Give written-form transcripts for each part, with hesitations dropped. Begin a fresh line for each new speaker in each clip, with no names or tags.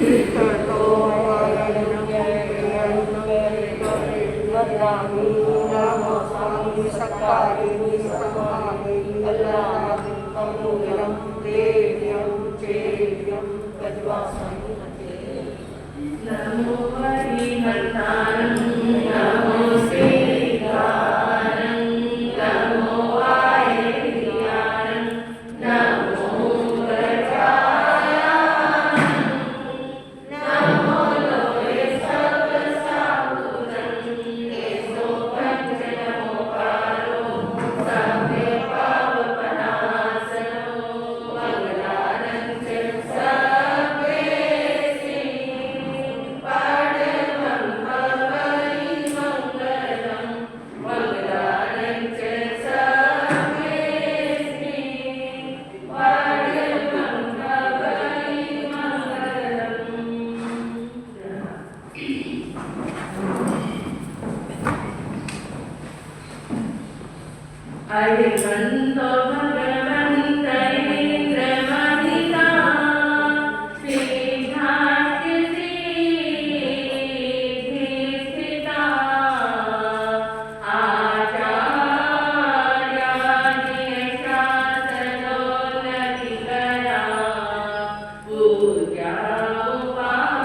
विष्णुतो वदामि नमो संसकारिणी समागे अल्लाहं देव्यं चेव्यं गजवासं नमो हरिहरतारं नमो श्रीकारं नमो आयर्यारं नमो गजाननं नमो लोये सर्वसाहुतं केशो पञ्चनमोकारो समे पावपनाशनो मङ्गलानं च सर्वे Arihanto Bhagavanta Indra Sridhasti Siddhista Acharya Shasanonatikara Puja Upajayika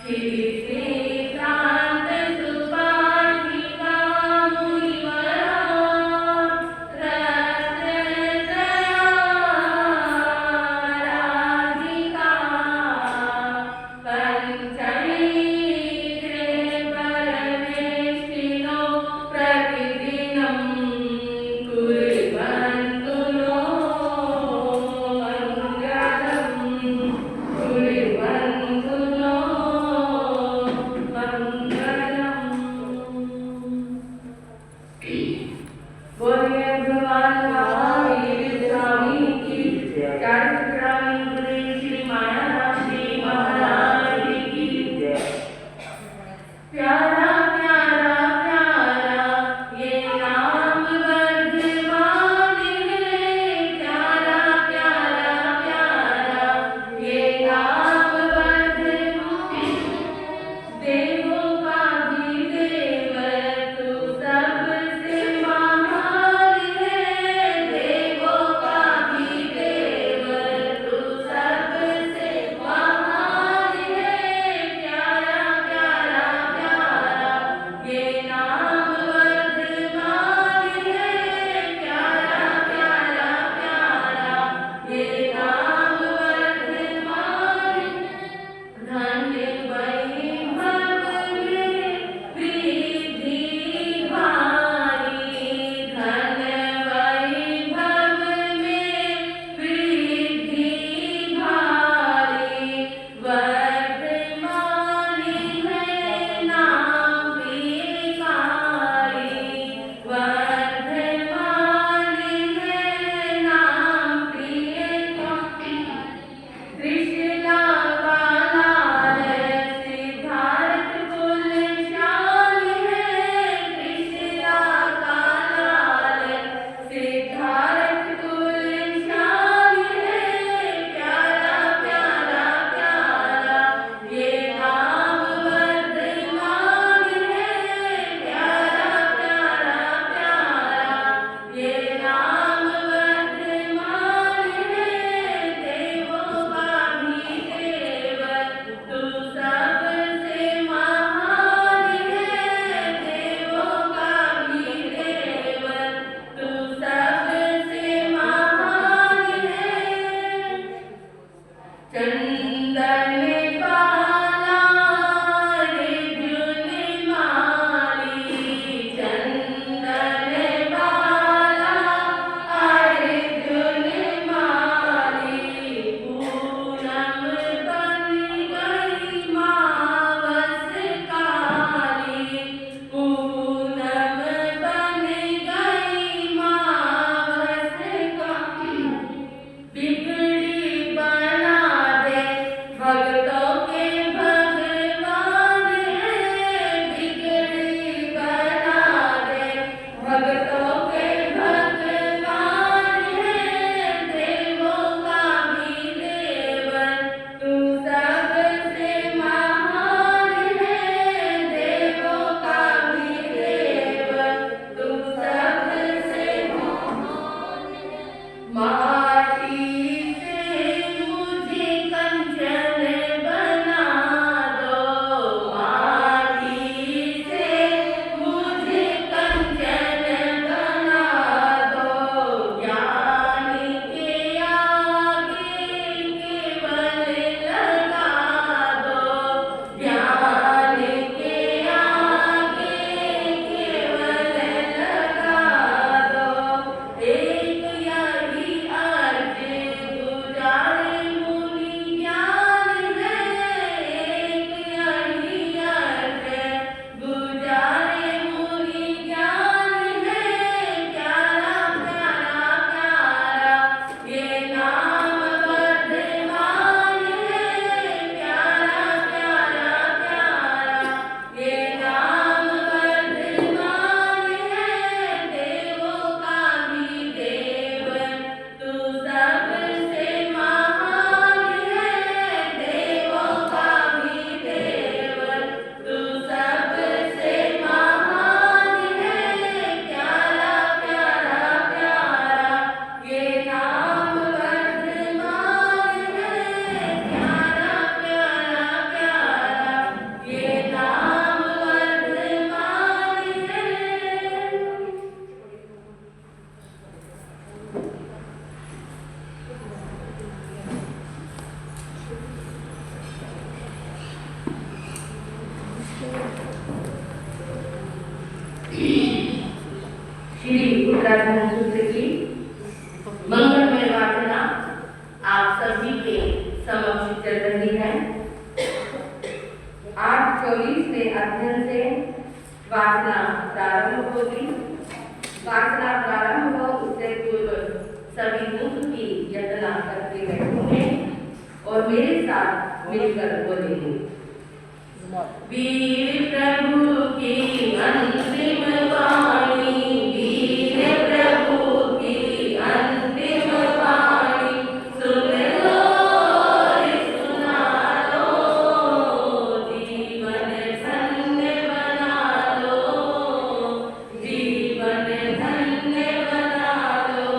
Shri Santa Subhadhika Muni माटी से मुझे कंचन बना दो, माटी से मुझे कंचन बना दो, ज्ञान के आगे केवल लगा दो, ज्ञान के आगे केवल लगा दो। एक यही अर्ज गुजारे मुनि ज्ञान है, एक यही अर्ज गुजारे मुनि ज्ञान है, प्यारा प्यारा प्यारा ये नाम वर्धमान है, प्यारा प्यारा प्यारा ये नाम वर्धमान है, देवों का भी देव तू सबसे महान है, देवों का भी देव तू सबसे महान है, प्यारा प्यारा प्यारा ये नाम वर्धमान है, प्यारा प्यारा प्यारा ये नाम वर्धमान है। श्री उत्तराखंड सूत्र की मंगलमय वाचना आप सभी के समक्ष चल रही है। 8:24 से अध्ययन से वाचना प्रारंभ होगी। वाचना प्रारंभ हो उससे पूर्व सभी मुख की यातना करके बैठेंगे और मेरे साथ मिलकर बोलेंगे। वीर प्रभु की अंतिम वाणी, वीर प्रभु की अंतिम वाणी, सुन लो रे सुना लो, जीवन धन्य बना लो, जीवन धन्य बना लो।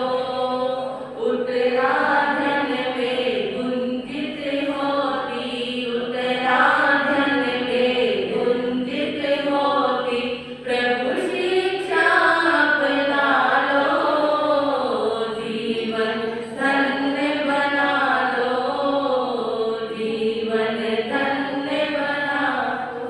उत्तराधन में गुंजित होती, उत्तराधन में गुंजित होती प्रभु शिक्षा अपना लो, जीवन धन्य बना लो, जीवन धन्य बना लो।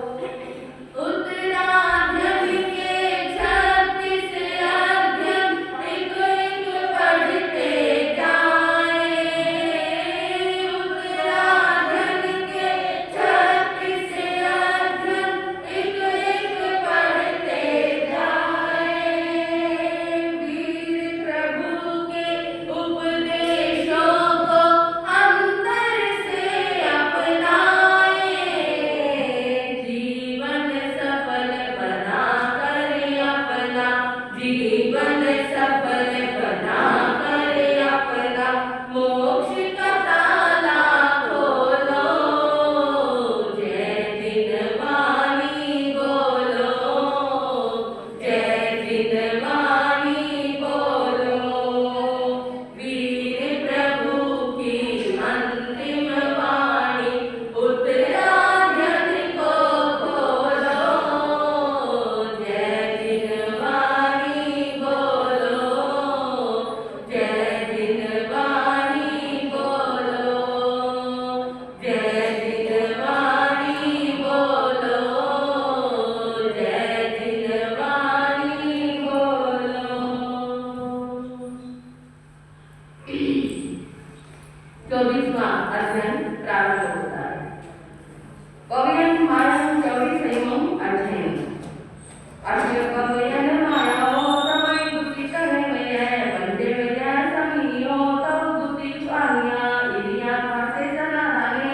उत्तराधन के 36 अध्ययन एक एक पढ़ते जाएं, उत्तराधन के 36 अध्ययन एक एक पढ़ते जाएं। वीर प्रभु के उपदेशों को अंतर से अपनाएं, जीवन सफल बना कर अपना, जीवन सफल बना कर अपना, मोक्ष का ताला खोलो, जय जिनवाणी बोलो, जय जिनवाणी बोलो। वीर प्रभु की अंतिम वाणी, उत्तराधन को खोलो, जय जिनवाणी बोलो, जय जिनवाणी बोलो, जय जिनवाणी बोलो, जय जिनवाणी बोलो। 24वां अध्ययन प्रारंभ होता है। पवयन मायं 24वें अध्ययन। अस्य पवयन मायाओ समय बुद्धि कहमय, वंदे विजय समियो तव बुद्धि स्वामिया, इलिया भाषे सनाधाने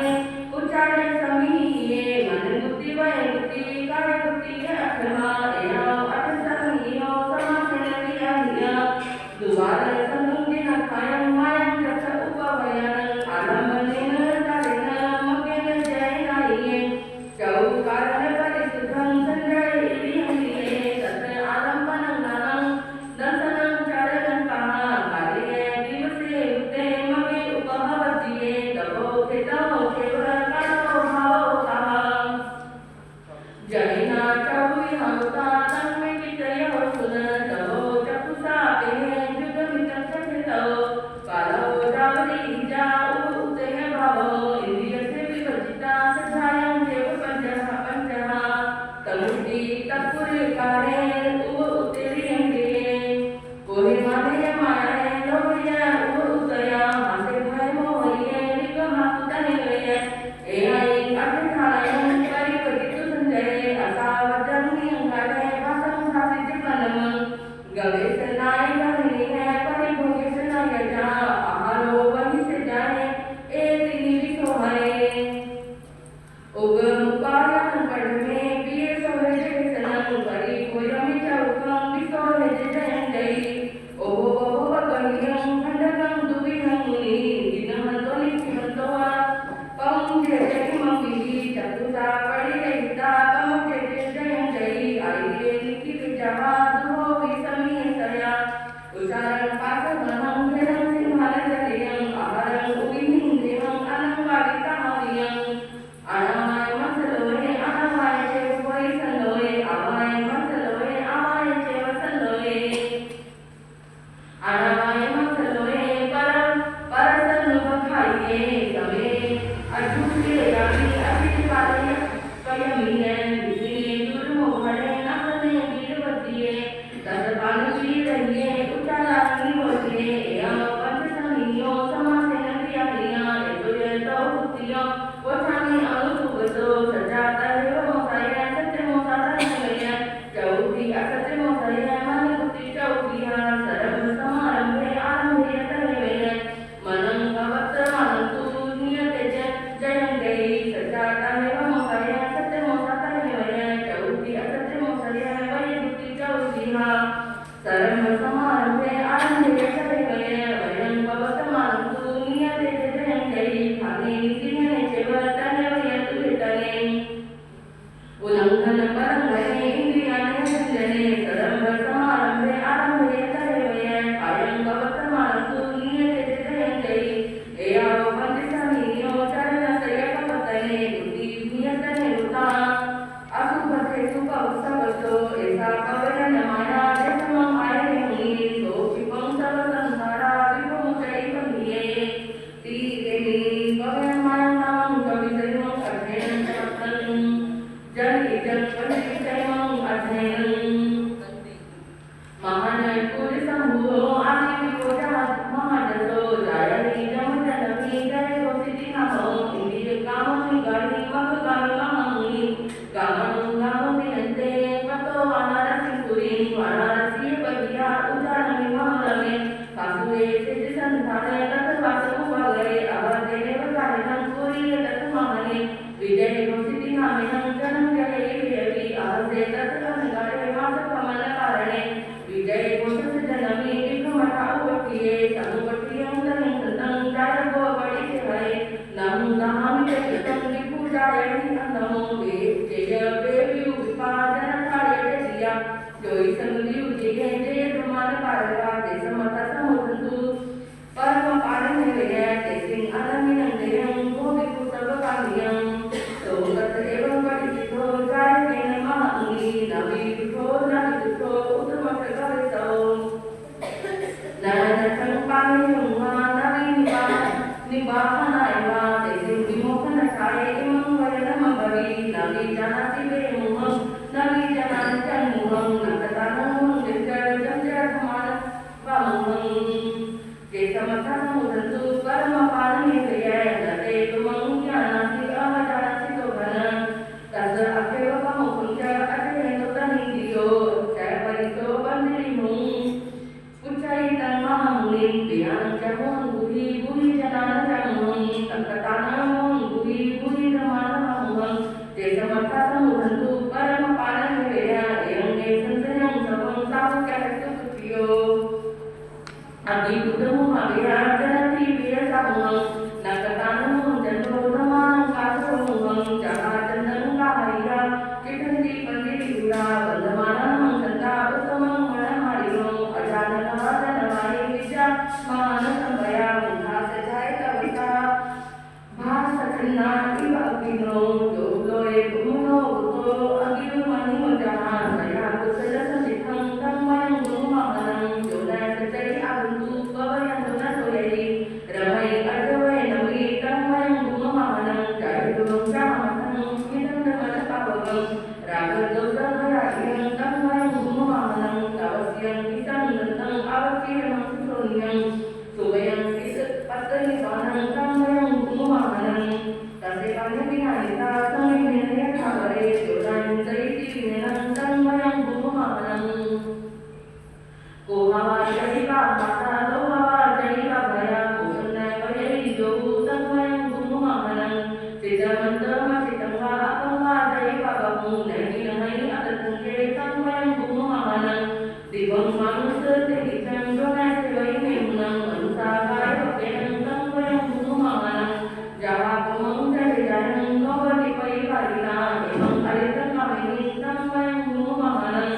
उच्चारे समिये, मन बुद्धि वय बुद्धि काय बुद्धि अक्षमा, एवं अठ समियो समासेन क्रिया, दुबार समुदिन खायं मायं जस उपवयन, आलम्बनेन कालेन मकेन जय नाये, चौकार परिशुद्धं संजय इलिहं तत् आलम्बनेन समय अजुके यानी अभी पाले कयमिने दिने दुर्मो भरे नपने वीरवतिये तत्पालुषी रहिए उचालानी होतिये एवं पंचसमियो समासेन क्रियानिया एतुयतो उतियो वचानी अनुसुगतो सजाता एवं मोसाया सत्य मोसाता नमया चौथी असत्य मोसाया मानुति चौथिया सरम समारंभे आरंभे तनमया मनं भवत् मनन्तु नियते जयं गई सजाता एवं मोसाया सत्य मोसाता नमया चौथी असत्य मोसाया वैदुति चौथिया सरम समारंभे आरंभे तनमया वयं भवत् मनन्तु नियते जयं गई भाने निसिने चेवतनमया तुहितने उल्लंघन परंगने इंद्रियाने संजने सरम समारंभे आरंभे तनमया कायं भवत् मनन्तु नियते जयं गई एयाव पंचसमियो चरणसयकपतने दुति नियतने उता असुभते सुपवसवसो एसा कवयन माया जसमं आये मुनि सोपिपं सब संसारा विपुमुचैवन्ये तीरेनि कवयन माया नामं कवितयं अध्ययनं सत्तं जन इदं पंचविषयं अध्ययनं महान पुरुषंभुवो आदिविकोजा महाजसो जायनि जमजनमी जय गोसिति नामो इंद्रिय कामनि गानि मगगानि कामनि कामनु कामविनन्ते पतो वानरसिंपुरी वानरस्य पविया उजानमि महरमे कासुए सिद्धिसन्धाने तत्वासुभागरे अवदेव कारिणं पुरीय तत्महने विजय गोसिति नामिनं जनं जयेयवि अवदे तत्कनगारे मासकमलकारणे विजय गोसजनमी विक्रमठा उपकिये समुपकियं तनं तनं जायगो बड़ि हरे नमो नमामि चित्तं विपूजायहि नमो जय देवी विपादनकार्य जिया जोई संगलियु जय जय ब्रह्मांड कारवा ते समता समुद्रतु परम पारणे वेय ते सिंह अनमिनं जयं गोविकु सर्वकामियं तो तत् एवं पठितो जायकेन महांगी नवि विठो नवि दुखो उत्तमकवितो नरनसंपामियुमा नवि निवाहनायवा ते सिंह विमोहनकाय इमं वयनमं भवि नवि जानाति वेमुहं नवि जानाति जन्मुहं नकतानं जगजगमान वामुहं ते समता समुद्रतु परमपारणे वेय नते तुमं ज्ञानाति अवजानाति तोभन तस् अखेवकमुखं च अध्ययनो तनिधियो च परितो बन्दिरिमुं उच्चैतं महामुनिं विहानं च मोहं भूहि भूहि जनानं च मोहं संकटानं मोहं भूहि भूहि धमानमहं ते समर्था समुद्धन्तु परमपारणे वेय एवं ते संसयं सबं साहुक्यस्तु सुखियो अभिभूतमुहाविहार जनति वीरसमुहं नकतानं जन्मो धमानं कासमुहं जहाचन्दं काहरिया चिठन्ति पंडिरिपुरा वन्दमानं सन्ता उत्तमं मनहारिणो अजाननः जनवाहि विद्या मानसंभया मुखासजाय कविता भासचन्ना इव अग्निनो जोलोये भूमनो भूतो अगिरुमणिमो जहान दया कुशलसंसिद्धं तन्मयं गुरुमहनं जोनसजय आगन्तु पवयन्तु न सोयरि रमै अजवय नमि तन्मयं गुरुमहनं जयतुं चामहनं स्मितन्दमनपावकं रागदोषभयाख्यं तन्मयं गुरुमहनं तवस्यं किसन्दन्तं अवकीर्णं सुसोन्यं सुवयं पत्तनिपानं तन्मयं गुरुमहनं तस्य पाण्यविनायिता समिनिर्यथावरे जोदानं जयति विननं तन्मयं गुरुमहनं कोहावा जयिका माता लोहावा जयिका भया कोसन्नय वयैजो तन्मयं गुरुमहनं सिद्धमन्तमसितं वा अपंवा जयिका बहु नहि नहि अतसंख्ये तन्मयं गुरुमहनं दिवं मानुसतिनिचं जोनस्य वैमेमुनं अनुसागाय भक्तेनं तन्मयं गुरुमहनं जहापमं जयजानं गौवति परिवारिणा एवं अरितकामिनीं तन्मयं गुरुमहनं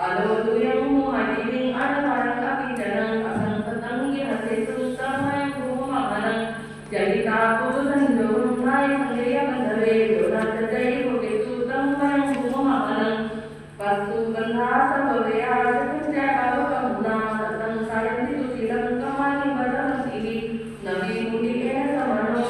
अलोदुयं मुहादिविं अनकारं कपिजनं असंसतं गिहसेतु तन्मयं गुरुमहनं जलिता पुरुषंजोगं नायसंजय बन्धवे जोनासजय भोगेतु तन्मयं गुरुमहनं पस्तु बन्धा सभवया चतुर्जय पावकमुना सतं सायन्ति सुशीलं कमानि वदन्ति नवी मुनिकेन समनो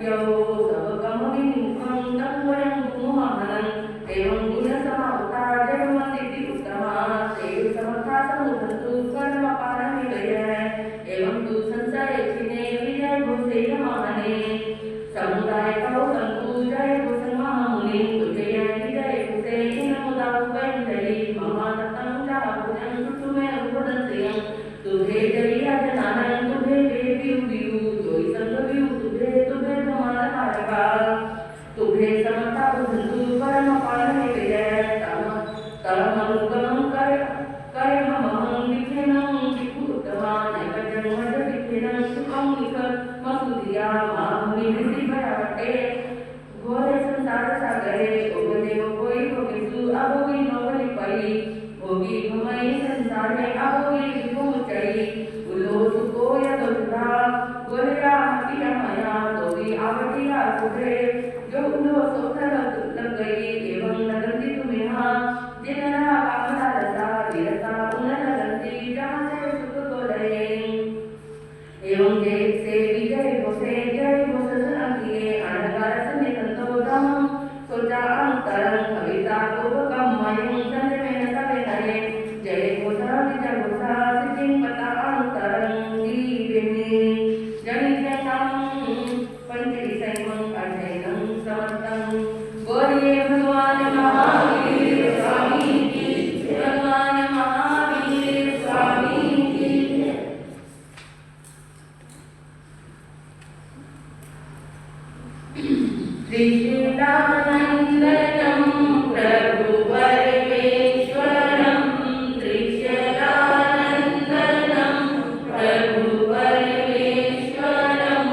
यो सबकमविमुखं तत्त्वयं गुणमहनं एवं गुणसमावतारजन्मनिधि उत्तमा सेव समथा समुदन्तु कर्मपारमितय एवं तु संशय छिने विजय घोषे महाने समुदाय कौ संतु जय घोष महामुनि तुझे विजय घोषे इनमुदा उपैंजलि महानतं चाहुजं सुतुमे उपदंतयं तुझे जय अजनानं तुझे देवी वियु जोई संगवियु तुझे तुझे धमान कारका तुझे समता उधंतु परम पारमे विजय तमनुगमं करे महं विखेनं विकुतमा नैकजं मज विखेनं सुखं निख मसुदिया माधुरी भयावटे घोरे संसार सागरे ओगदेव कोई भोगेसु अभोगी नोबली परी भोगी भमई संसार में अभोगी विभोचरी उलो सुको यदुधा गोलिया हटिया माया तोगी आवटिया सुधे जो उलो सोथर लग गई एवं लगती तुम्हें जिनरा कामना रसा वीरता उन लगती जहाँ से सुख को लये एवं जय से विजय घोषे जय घोष अंगिए अनगार सने संतोषम सोचा अंतरं कविता कोपकम मयं संजय न तवे नये जय घोष विजय घोष सिद्धिं पता अंतरं दीवेनि जनितं पंचली सैमं अजयं समर्तं गौरी भगवान महावीर स्वामी की भगवान महावीर स्वामी की त्रिशूलानन्दनं प्रभु परमेश्वरं त्रिशूलानन्दनं प्रभु परमेश्वरं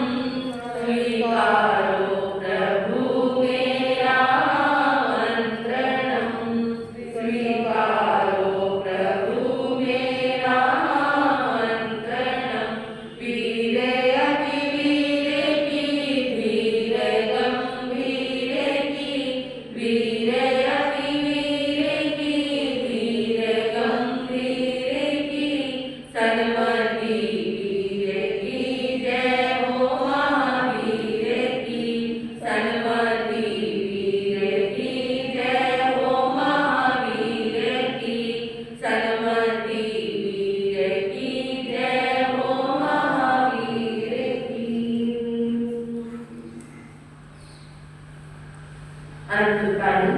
स्वीकारो प्रभु मेरा आमन्त्रणं स्वीकारो प्रभु मेरा आमन्त्रणं वीरे अतिवीरे की धीरे गंभीरे की वीरे अतिवीरे की धीरे गंभीरे की सन्मति वीरे की जय हो महावीरे की सन्मति वीरे की जय हो महावीरे की सन्मति वीरे की जय हो महावीरे की। अनंतकाली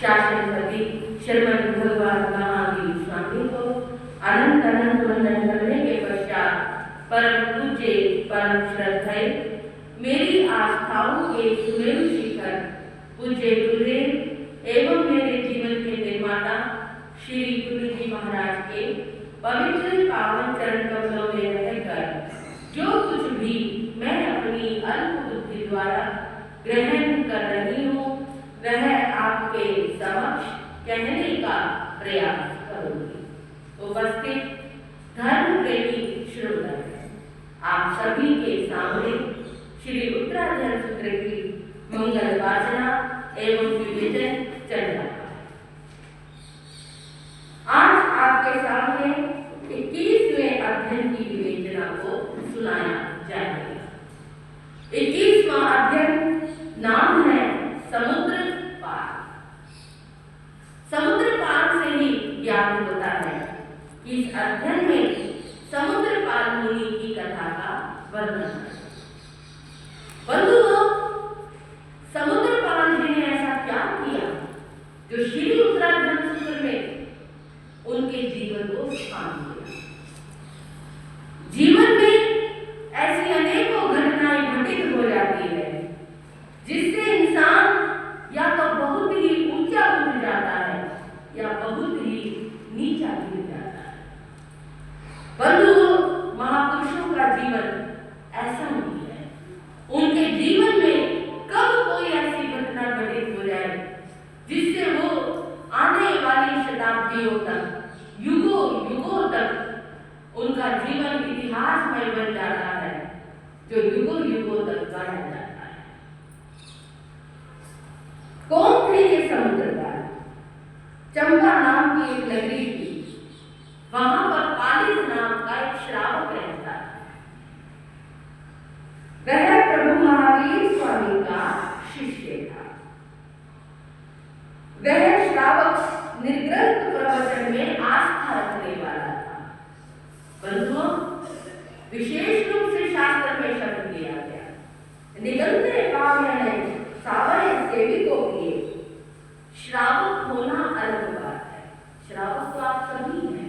शासनपति श्रीमद भगवान महावीर स्वामी को अनंत अनंत वंदन करने के पश्चात परम पूज्य परम श्रद्धेय मेरी आस्थाओं के सुमेरु शिखर पूज्य गुरुदेव एवं मेरे जीवन के निर्माता श्री गुरु जी महाराज के पवित्र पावन चरण कमलों में रहकर जो कुछ भी मैं अपनी अल्प बुद्धि द्वारा ग्रहण कर रही हूँ वह आपके समक्ष कहने का प्रयास करूंगी। उपस्थित धर्म प्रेमी श्रोता आप सभी के सामने श्री उत्तराधर सूत्र की मंगल वाचना एवं विवेचन चल रहा है। आज आपके सामने 21वें अध्ययन की विवेचना को सुनाया जाएगा। 21वां अध्ययन नाम है समुद्र पार। समुद्र पार से ही ज्ञान होता है। इस अध्ययन में समुद्र पार मुनि की कथा का वर्णन है। बंधुओं, समुद्र पार जी ने ऐसा क्या किया जो श्री उत्तराधर सूत्र में उनके जीवन को स्थान दिया। जीवन में ऐसी अनेकों घटनाएं घटित हो जाती है जिससे इंसान या तो बहुत ही ऊंचा उठ जाता है या बहुत ही नीचा गिर जाता है। बंधुओं, महापुरुषों का जीवन ऐसा नहीं है। उनके जीवन में कब कोई ऐसी घटना घटित हो जाए जिससे वो आने वाली शताब्दियों तक युगों युगों तक उनका जीवन इतिहास में बन जाता है, जो युगों युगों तक गाया जाता है। कौन थे ये समुद्रपाल? चंपा नाम की एक नगरी थी। वहां पर पालित नाम का एक श्रावक रहता है। वह प्रभु महावीर महावीर स्वामी का शिष्य था। वह श्रावक निर्ग्रंथ प्रवचन में आस्था रखने वाला था। बंधुओं, विशेष रूप से शास्त्र में शब्द दिया गया, निगंते काव्य सावय सेविकों के श्रावक होना अलग बात है। श्रावक तो आप सभी हैं,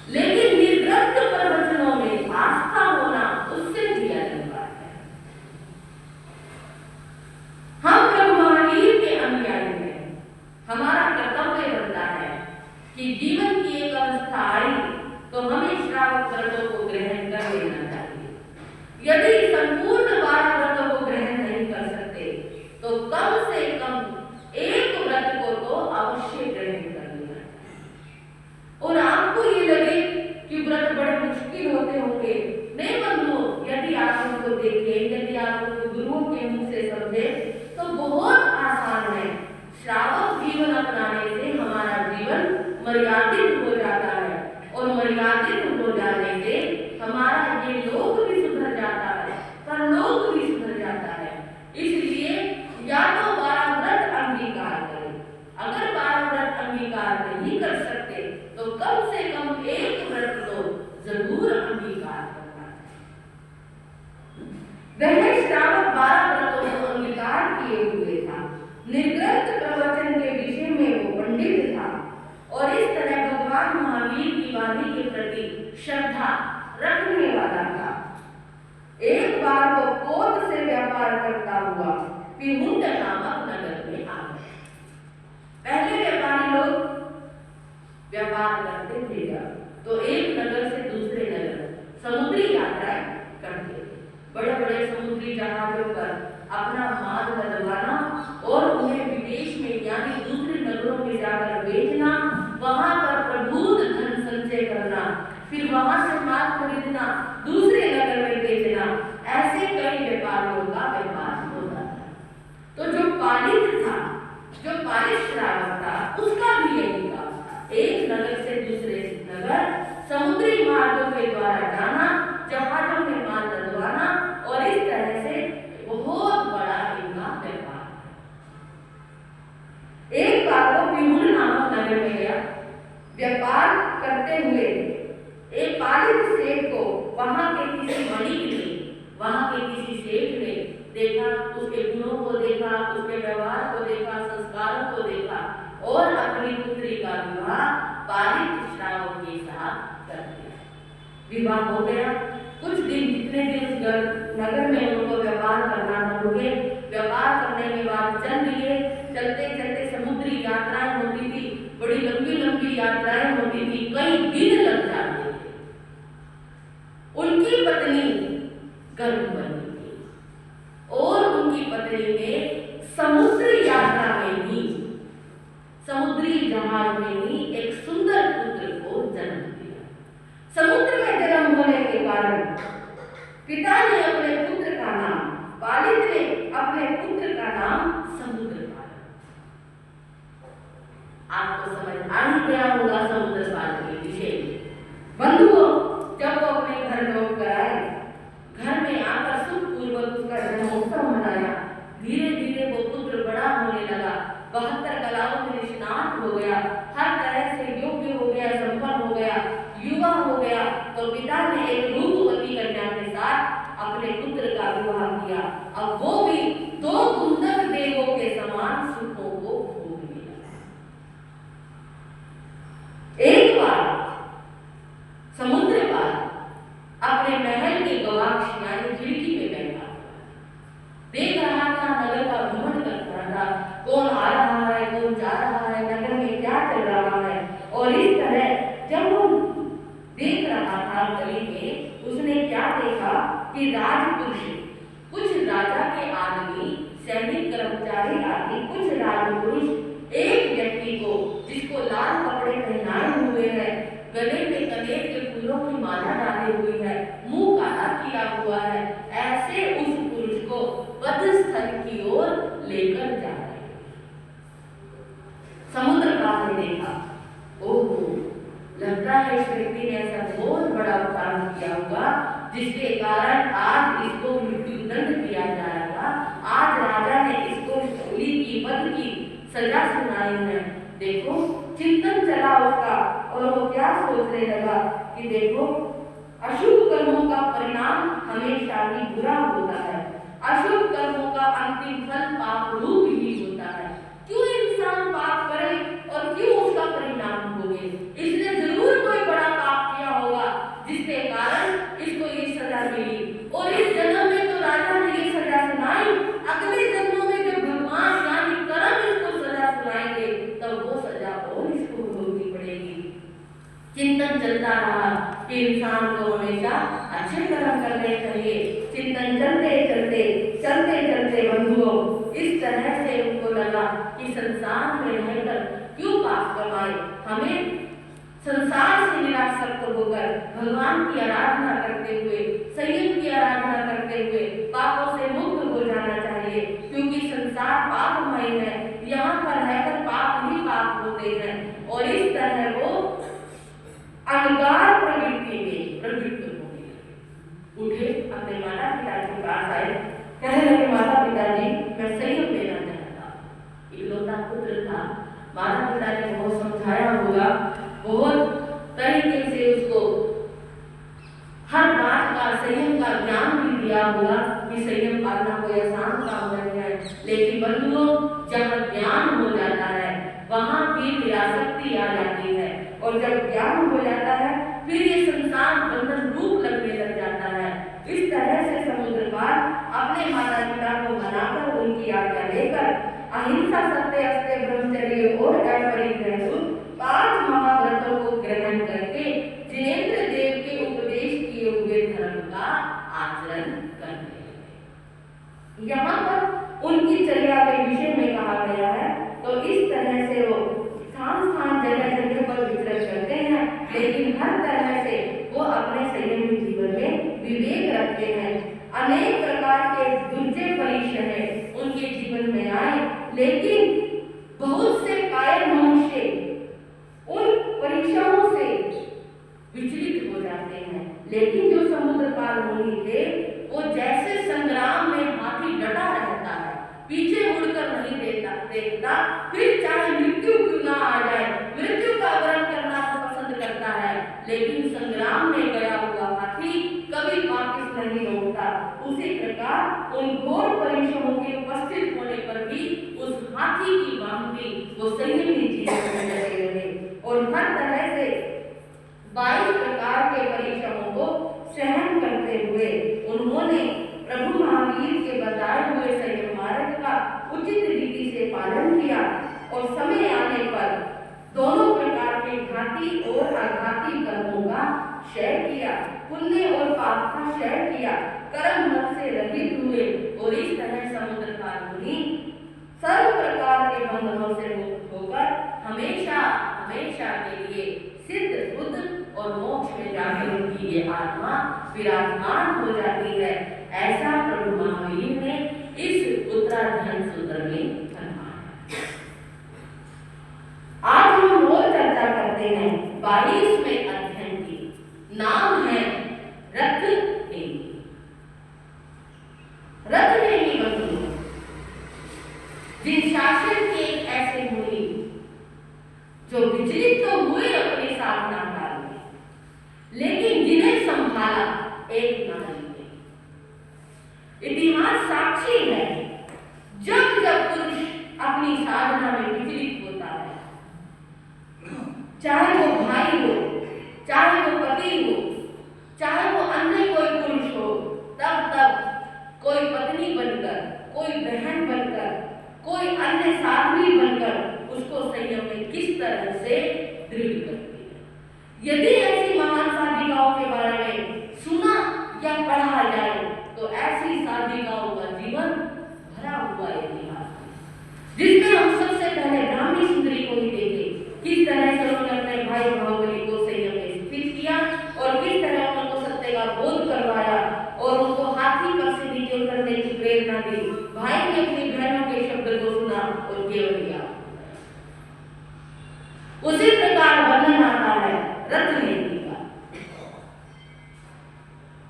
लेकिन निर्ग्रंथ प्रवचनों में आस्था होना उससे भी अलग बात है। हम प्रभु महावीर के अनुयायी हैं। हमारा कर्तव्य बनता है कि जीवन की एक अवस्था आई तो हमें श्रावक व्रतों को ग्रहण कर लेना चाहिए। यदि संपूर्ण 12 व्रतों को ग्रहण नहीं कर सकते तो कम से कम एक व्रत को तो अवश्य ग्रहण कर लेना चाहिए। और आपको ये लगे कि व्रत बड़े मुश्किल होते होंगे, नहीं बंधुओं, यदि आप उनको देखें, यदि आप उनको गुरुओं के मुख से समझे तो बहुत आसान है। श्रावक जीवन अपनाने से हमारा जीवन मर्यादित हो जाता है और मर्यादित हो जाने से हमारा ये लोक भी सुधर जाता है, परलोक भी सुधर जाता है। इसलिए या तो 12 व्रत अंगीकार करें। अगर 12 व्रत अंगीकार नहीं कर सकते तो कम से कम एक व्रत तो जरूर अंगीकार करना चाहिए। वह श्रावक 12 व्रतों को अंगीकार किए हुए था। निर्ग्रंथ प्रवचन के विषय में वो पंडित था और इस तरह भगवान महावीर की वाणी के प्रति श्रद्धा रखने वाला था। एक बार वो कोत से व्यापार करता हुआ पिहुंड नामक नगर में आ गया। पहले व्यापारी लोग व्यापार करते थे तो एक नगर से दूसरे नगर समुद्री यात्राएं करते थे। बड़े बड़े समुद्री जहाजों पर अपना माल लदवाना और उन्हें विदेश में यानी दूसरे नगरों में जाकर बेचना, वहां पर प्रभुत धन संचय करना, फिर वहां से माल खरीदना, दूसरे नगर में बेचना, ऐसे कई व्यापारियों का व्यापार होता था। तो जो पालित था, जो पालित श्रावक था, उसका भी यही काम था, एक नगर से दूसरे नगर समुद्री मार्गों के द्वारा जाना, जहाजों में माल लदवाना और इस तरह से बहुत बड़ा इनका व्यापार। एक बार वो पिहुंड नामक नगर में गया। व्यापार करते हुए एक पालित सेठ को वहां के किसी वणिक ने, वहां के किसी सेठ ने देखा, उसके गुणों को देखा, उसके व्यवहार को देखा, संस्कारों को देखा और अपनी पुत्री का विवाह पालित श्रावक के साथ कर दिया। विवाह हो गया। कुछ दिन, जितने दिन उस नगर में उनको व्यापार करना हो गए, व्यापार करने के बाद चल दिए। चलते चलते समुद्री यात्राएं होती थी, बड़ी लंबी लंबी यात्राएं होती थी, कई दिन लग जाते थे। उनकी पत्नी गर्भवती थी और उनकी पत्नी ने समुद्री यात्रा में ही, समुद्री जहाज में ही एक सुंदर पुत्र को जन्म दिया। समुद्र में जन्म होने के कारण पिता ने अपने पुत्र का नाम, पालित ने अपने पुत्र का नाम समुद्र पाल। आपको समझ आ ही गया होगा समुद्र पाल के विषय में। बंधुओं, जब वो अपने घर लौट कर आए, घर में आकर सुखपूर्वक उसका जन्मोत्सव मनाया। धीरे धीरे वो पुत्र बड़ा होने लगा, 72 कलाओं में निष्णात हो गया, हर तरह से योग्य हो गया, संपन्न हो गया, युवा हो गया। तो पिता ने एक रूपवती कन्या के साथ अपने पुत्र का विवाह किया। अब वो भी 2 कुंदक देवों के समान सुखों को भोग लिया। एक बार समुद्र पाल अपने महल के गवाक्ष यानी खिड़की में बैठा देख रहा था, नगर का भ्रमण कर रहा था, कौन आ रहा है, कौन जा रहा है, नगर में क्या चल रहा है। और इस तरह जब वो देख रहा था गली में, उसने क्या देखा कि राजपुरुष, कुछ राजा के आदमी, सैनिक कर्मचारी आदि, कुछ राजपुरुष एक व्यक्ति को, जिसको लाल कपड़े पहनाए हुए हैं, गले में कनेर के फूलों की माला डाली हुई है, मुंह काला किया हुआ है, ऐसे उस पुरुष को वध स्थल की ओर लेकर जा रहे हैं। समुद्र पाल ने देखा, ओहो, लगता है इस व्यक्ति ने ऐसा बहुत बड़ा अपराध किया होगा जिसके कारण आज इसको मृत्युदंड दिया जा रहा है। सजा सुनाई है। देखो चिंतन चला उसका और वो क्या सोचने लगा कि देखो अशुभ कर्मों का परिणाम हमेशा ही बुरा होता है, अशुभ कर्मों का अंतिम फल पाप रूप ही होता है। क्यों इंसान पाप करे और क्यों उसका परिणाम भोगे? इसने जरूर कोई बड़ा पाप किया होगा जिसके कारण इसको ये सजा मिली, और इस जन्म में तो राजा ने ये सजा सुनाई, अगले जन्मों में जब भगवान यानी कर्म इसको सजा सुनाएंगे तब वो सजा और इसको भोगनी पड़ेगी। चिंतन चलता रहा कि इंसान को हमेशा अच्छे कर्म करने चाहिए। चिंतन चलते चलते बंधुओं इस तरह से उनको लगा कि संसार में रहकर क्यों पाप कमाए, हमें संसार से निरासक्त होकर भगवान की आराधना करते हुए, संयम की आराधना करते हुए पापों से मुक्त हो जाना चाहिए, क्योंकि संसार पापमय है, यहाँ पर रहकर पाप ही पाप होते हैं। और इस तरह वो अनगार प्रवृत्ति में प्रवृत्त हो गए। उठे अपने माता पिता के पास आए, कहने लगे माता पिताजी मैं संयम लेना चाहता। इकलौता पुत्र था, माता पिता ने बहुत समझाया होगा, बहुत तरीके से उसको हर बात का संयम का ज्ञान भी दिया होगा कि संयम पालना कोई आसान काम नहीं है। लेकिन बंधुओं जहाँ ज्ञान हो जाता है वहाँ भी निरासक्ति आ जाती है, और जब ज्ञान हो जाता है फिर ये संसार बंधन रूप लगने लग जाता है। इस तरह से समुद्र पार अपने माता पिता को मनाकर उनकी आज्ञा लेकर अहिंसा, सत्य, अस्त्य, ब्रह्मचर्य और अपरिग्रह 5 महाव्रतों को ग्रहण करके जिनेंद्र देव के उपदेश किए हुए धर्म का आचरण करने लगे। यहाँ पर उनकी चर्या के विषय में कहा गया है, तो इस तरह से वो स्थान स्थान जगह जगह पर विचरण करते हैं, लेकिन हर तरह से वो अपने संयमी जीवन में विवेक रखते हैं। अनेक प्रकार के दुर्जय परीक्षण उनके जीवन में आए, लेकिन बहुत से कायर मनुष्य उन परीक्षाओं से विचलित हो जाते हैं। लेकिन जो समुद्र पार मुनि थे वो जैसे संग्राम में हाथी डटा रहता है, पीछे मुड़कर नहीं देखता, फिर चाहे मृत्यु क्यों ना आ जाए, मृत्यु का वरण करना तो पसंद करता है, लेकिन संग्राम में गया हुआ हाथी कभी वापस नहीं लौटता। उसी प्रकार उन घोर परीक्षाओं के उपस्थित होने पर भी उस हाथी की भांति वो संयमी जीवन में लगे रहे, और हर तरह से 22 प्रकार के परीक्षाओं को सहन करते हुए उन्होंने प्रभु महावीर के बताए हुए संयम मार्ग का उचित रीति से पालन किया, और समय आने पर दोनों प्रकार के घाती और आघाती कर्मों का क्षय किया, पुण्य और पाप का क्षय किया, कर्म मत से रहित हुए, और इस तरह समुद्र पार मुनि सर्व प्रकार के बंधनों से मुक्त होकर हमेशा हमेशा के लिए सिद्ध बुद्ध और मोक्ष में जाकर उनकी ये आत्मा विराजमान हो जाती है। ऐसा प्रभु महावीर ने इस उत्तराधर्म सूत्र में कहा। आज हम और चर्चा करते हैं 22वें अध्ययन की, नाम है रथ नेमी। रथ नेमी बंधु जिन शासन के एक ऐसे मुनि जो विचलित तो हुए अपने साधना काल में, लेकिन जिन्हें संभाला एक नारी ने। इतिहास साक्षी है, जब जब पुरुष अपनी साधना में विचलित होता है, चाहे वो भाई हो, चाहे वो पति हो, चाहे वो अन्य कोई पुरुष हो, तब तब कोई पत्नी बनकर, कोई बहन बनकर, कोई अन्य साध्वी बनकर उसको संयम में किस तरह से दृढ़ करती है। यदि ऐसी महान साधिकाओं के बारे में सुना या पढ़ा जाए तो ऐसी साधिकाओं का जीवन भरा हुआ इतिहास, जिसमें हम सबसे पहले ब्राह्मी सुंदरी को ही देखे, किस तरह से उन्होंने अपने भाई बाहुबली को संयम में स्थित किया और किस तरह उनको सत्य का बोध करवाया और उनको हाथी पर से नीचे उतरने की प्रेरणा दी। भाई ने अपनी बहनों के शब्द को सुना और केवल किया। उसी प्रकार वर्णन आता है रथ नेमी का,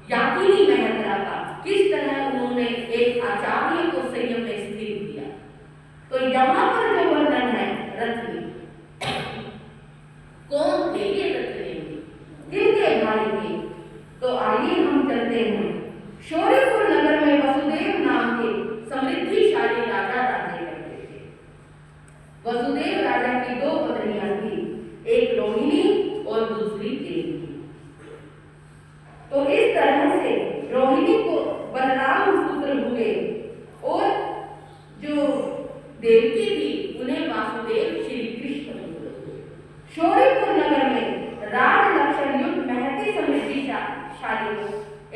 याकिनी महेंद्रा का, किस तरह उन्होंने एक आचार्य को संयम में स्थिर किया। तो यहाँ पर जो वर्णन राजा की दो पत्नियां थी, एक रोहिणी और दूसरी देवकी। तो इस तरह से रोहिणी को बलराम पुत्र हुए और जो देवकी थी उन्हें वासुदेव श्री कृष्ण हुए। शौर्यपुर नगर में राज लक्षण युक्त महती समृद्धिशाली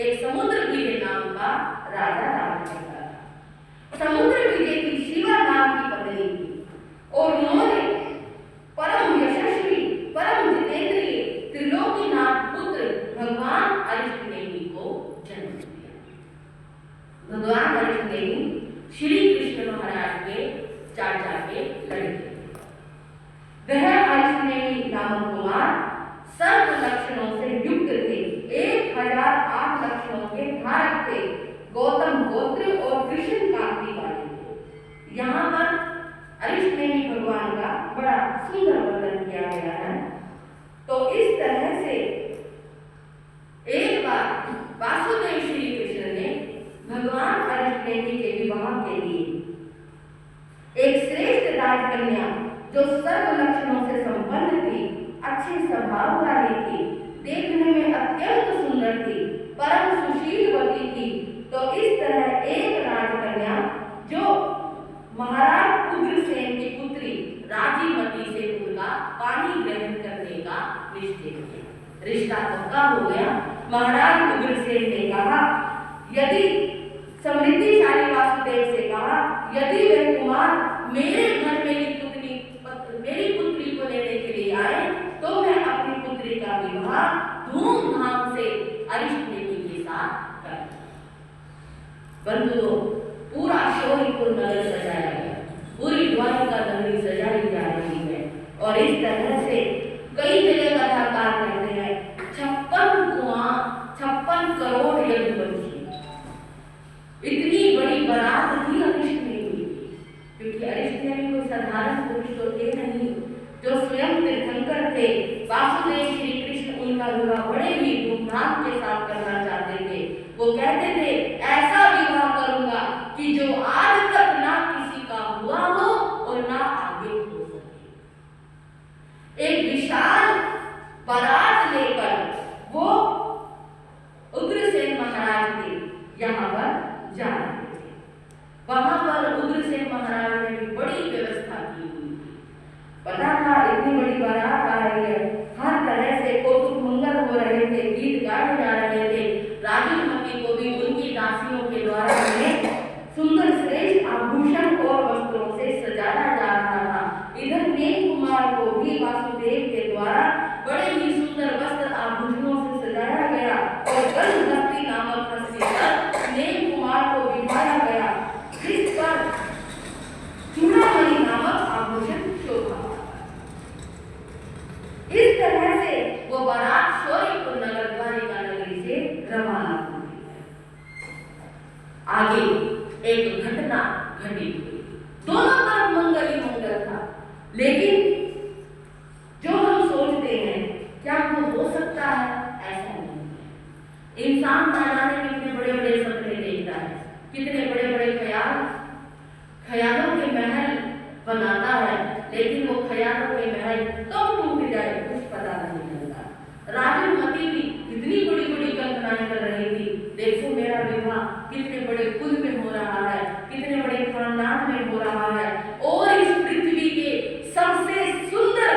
एक समुद्र विजय नाम का राजा राज करता था। समुद्र विजय की शिवा नाम की पत्नी थी और उन्होंने परम यशस्वी, परम जितेंद्रिय, त्रिलोकीनाथ पुत्र भगवान अरिष्टनेमि को जन्म दिया। भगवान अरिष्टनेमि श्री कृष्ण महाराज के चाचा के लड़के। वह अरिष्टनेमि नामक कुमार सर्व लक्षणों से युक्त थे, 1008 लक्षणों के धारक थे, गौतम गोत्र और कृष्ण कांति वाले थे। यहाँ पर अरिष्टनेमि भगवान का बड़ा सुंदर वर्णन किया गया है। तो इस तरह से एक बार वासुदेव श्री कृष्ण ने भगवान अरिष्टनेमि के विवाह के लिए एक श्रेष्ठ राजकन्या जो सर्व लक्षणों से संपन्न थी, अच्छे स्वभाव वाली थी, देखने में अत्यंत सुंदर थी, परम सुशीलवती थी। तो इस तरह एक राजकन्या जो महाराज उग्रसेन की पुत्री राजीमती से उनका पानी ग्रहण करने का निश्चय किया। रिश्ता पक्का हो गया। महाराज उग्रसेन ने कहा, यदि समृद्धिशाली वासुदेव से कहा, यदि वह कुमार मेरे घर मेरी पुत्री को लेने के लिए आए तो मैं अपनी पुत्री का विवाह धूमधाम से अरिष्टनेमि के साथ करूंगा। बंधुओं, पूरा शौर्यपुर नगर सजाया गया, पूरी द्वारका नगरी सजाई जा रही है और इस तरह से कई जगह कथाकार कहते हैं 56 करोड़ यदुवंशी। इतनी बड़ी बारात थी अरिष्टनेमि की, क्योंकि अरिष्टनेमि कोई साधारण पुरुष तो थे नहीं, जो स्वयं तीर्थंकर थे। वासुदेव श्री कृष्ण उनका विवाह बड़े ही धूमधाम के साथ करना चाहते थे। वो कहते थे, ऐसा विवाह करूंगा कि जो आज तक ना किसी का हुआ हो और ना आगे हो सके। एक विशाल बारात लेकर वो उग्रसेन महाराज के यहाँ पर जा रहे थे। वहां पर उग्रसेन महाराज ने भी बड़ी व्यवस्था की हुई थी। पता था इतनी बड़ी बारात आ रही है, हर तरह से कौतुक मंगल हो रहे थे, गीत गाए जा रहे थे। राजमती को भी उनकी दासियों के द्वारा सुंदर श्रेष्ठ आभूषण और वस्त्रों से सजाया जा रहा था। इधर नेम कुमार को भी वासुदेव के द्वारा बड़े ही सुंदर वस्त्र आभूषणों से सजाया गया और गंधवती नामक हस्ती पर नेम कुमार को बिठाया गया, जिस पर चूड़ामणि नामक आभूषण शोभा। इस तरह से वो बारात शौर्यपुर नगर द्वारिका नगरी से रवाना हुई। आगे एक घटना घटी हुई, दोनों तरफ मंगल ही मंगल था, लेकिन जो हम सोचते हैं क्या वो हो सकता है, ऐसा नहीं है। इंसान ना जाने कितने बड़े बड़े सपने देखता है, कितने बड़े बड़े ख्यालों के महल बनाता है, लेकिन वो ख्यालों के महल कब टूट जाए कुछ पता नहीं चलता। राजमती भी कितनी बड़ी बड़ी कल्पनाएं कर रही थी, देखो मेरा विवाह कितने बड़े कुल में हो रहा है, कितने बड़े खानदान में हो रहा है और इस पृथ्वी के सबसे सुंदर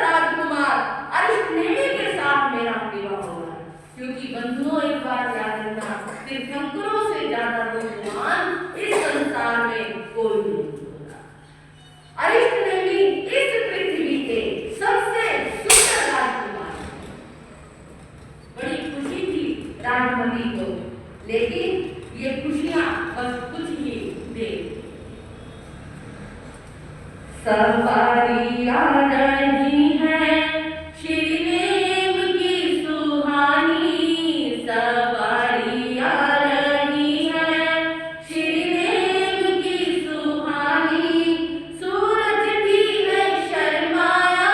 राजकुमार अरिष्टनेमि के साथ मेरा विवाह हो रहा है। क्योंकि बंधुओं, एक बात याद रखना, तीर्थंकरों से ज्यादा बुद्धिमान इस संसार में कोई नहीं होता। अरिष्टनेमि इस पृथ्वी के सबसे सुंदर राजकुमार। बड़ी खुशी थी राजमती को, लेकिन ये खुशियां बस कुछ ही देर। सवारी आ रही है श्री नेम की सुहानी, सवारी आ रही है श्री नेम की सुहानी। सूरज भी है शर्माया,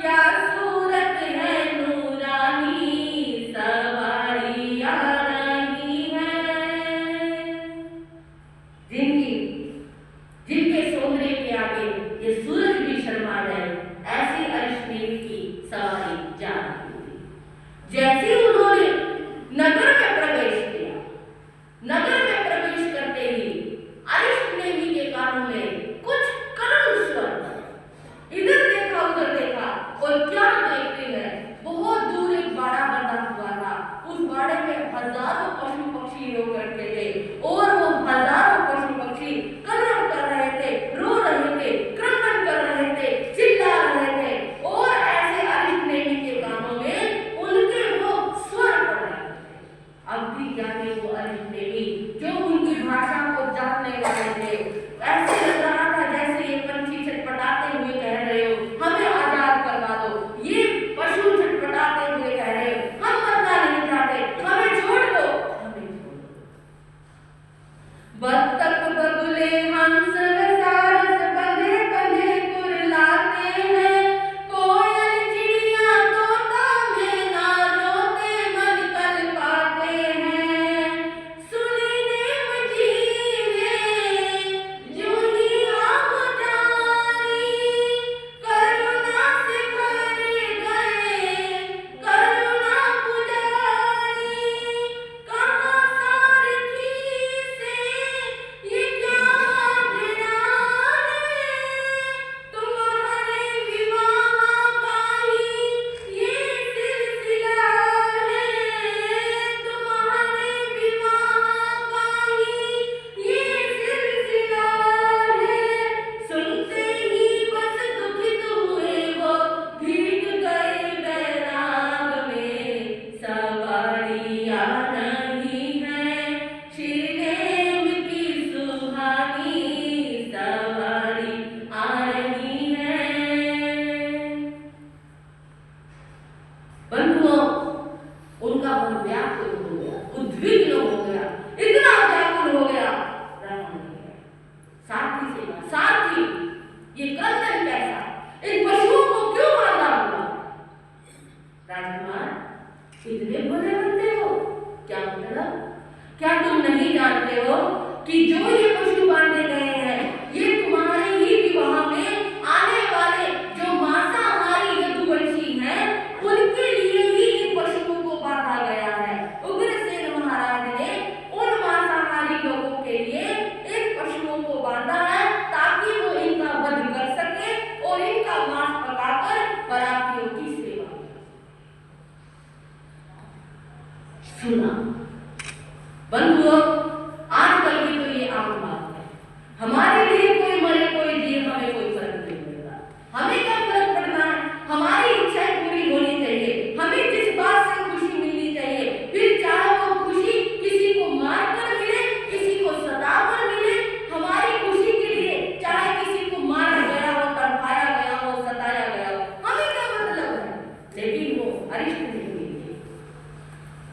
क्या सूरत है नूरानी, सवारी आ रही है। जिनके सौंदर्य के आगे ये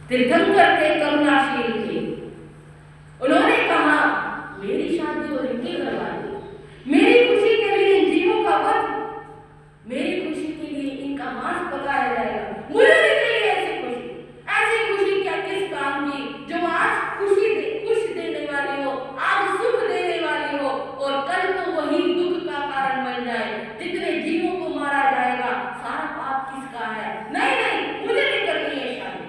तीर्थंकर थे, करुणाशील थे। उन्होंने कहा मेरी शादी और इनके करवा दी, मेरी खुशी के लिए इन जीवों का वध, मेरी खुशी के लिए इनका मांस पकाया जाएगा। मुझे नहीं चाहिए ऐसी खुशी क्या किस काम की जो आज खुश देने वाली हो, आज सुख देने वाली हो और कल को वही दुख का कारण बन जाए। जितने जीवों को मारा जाएगा सारा पाप किसका है? नहीं नहीं, मुझे नहीं करनी है शादी।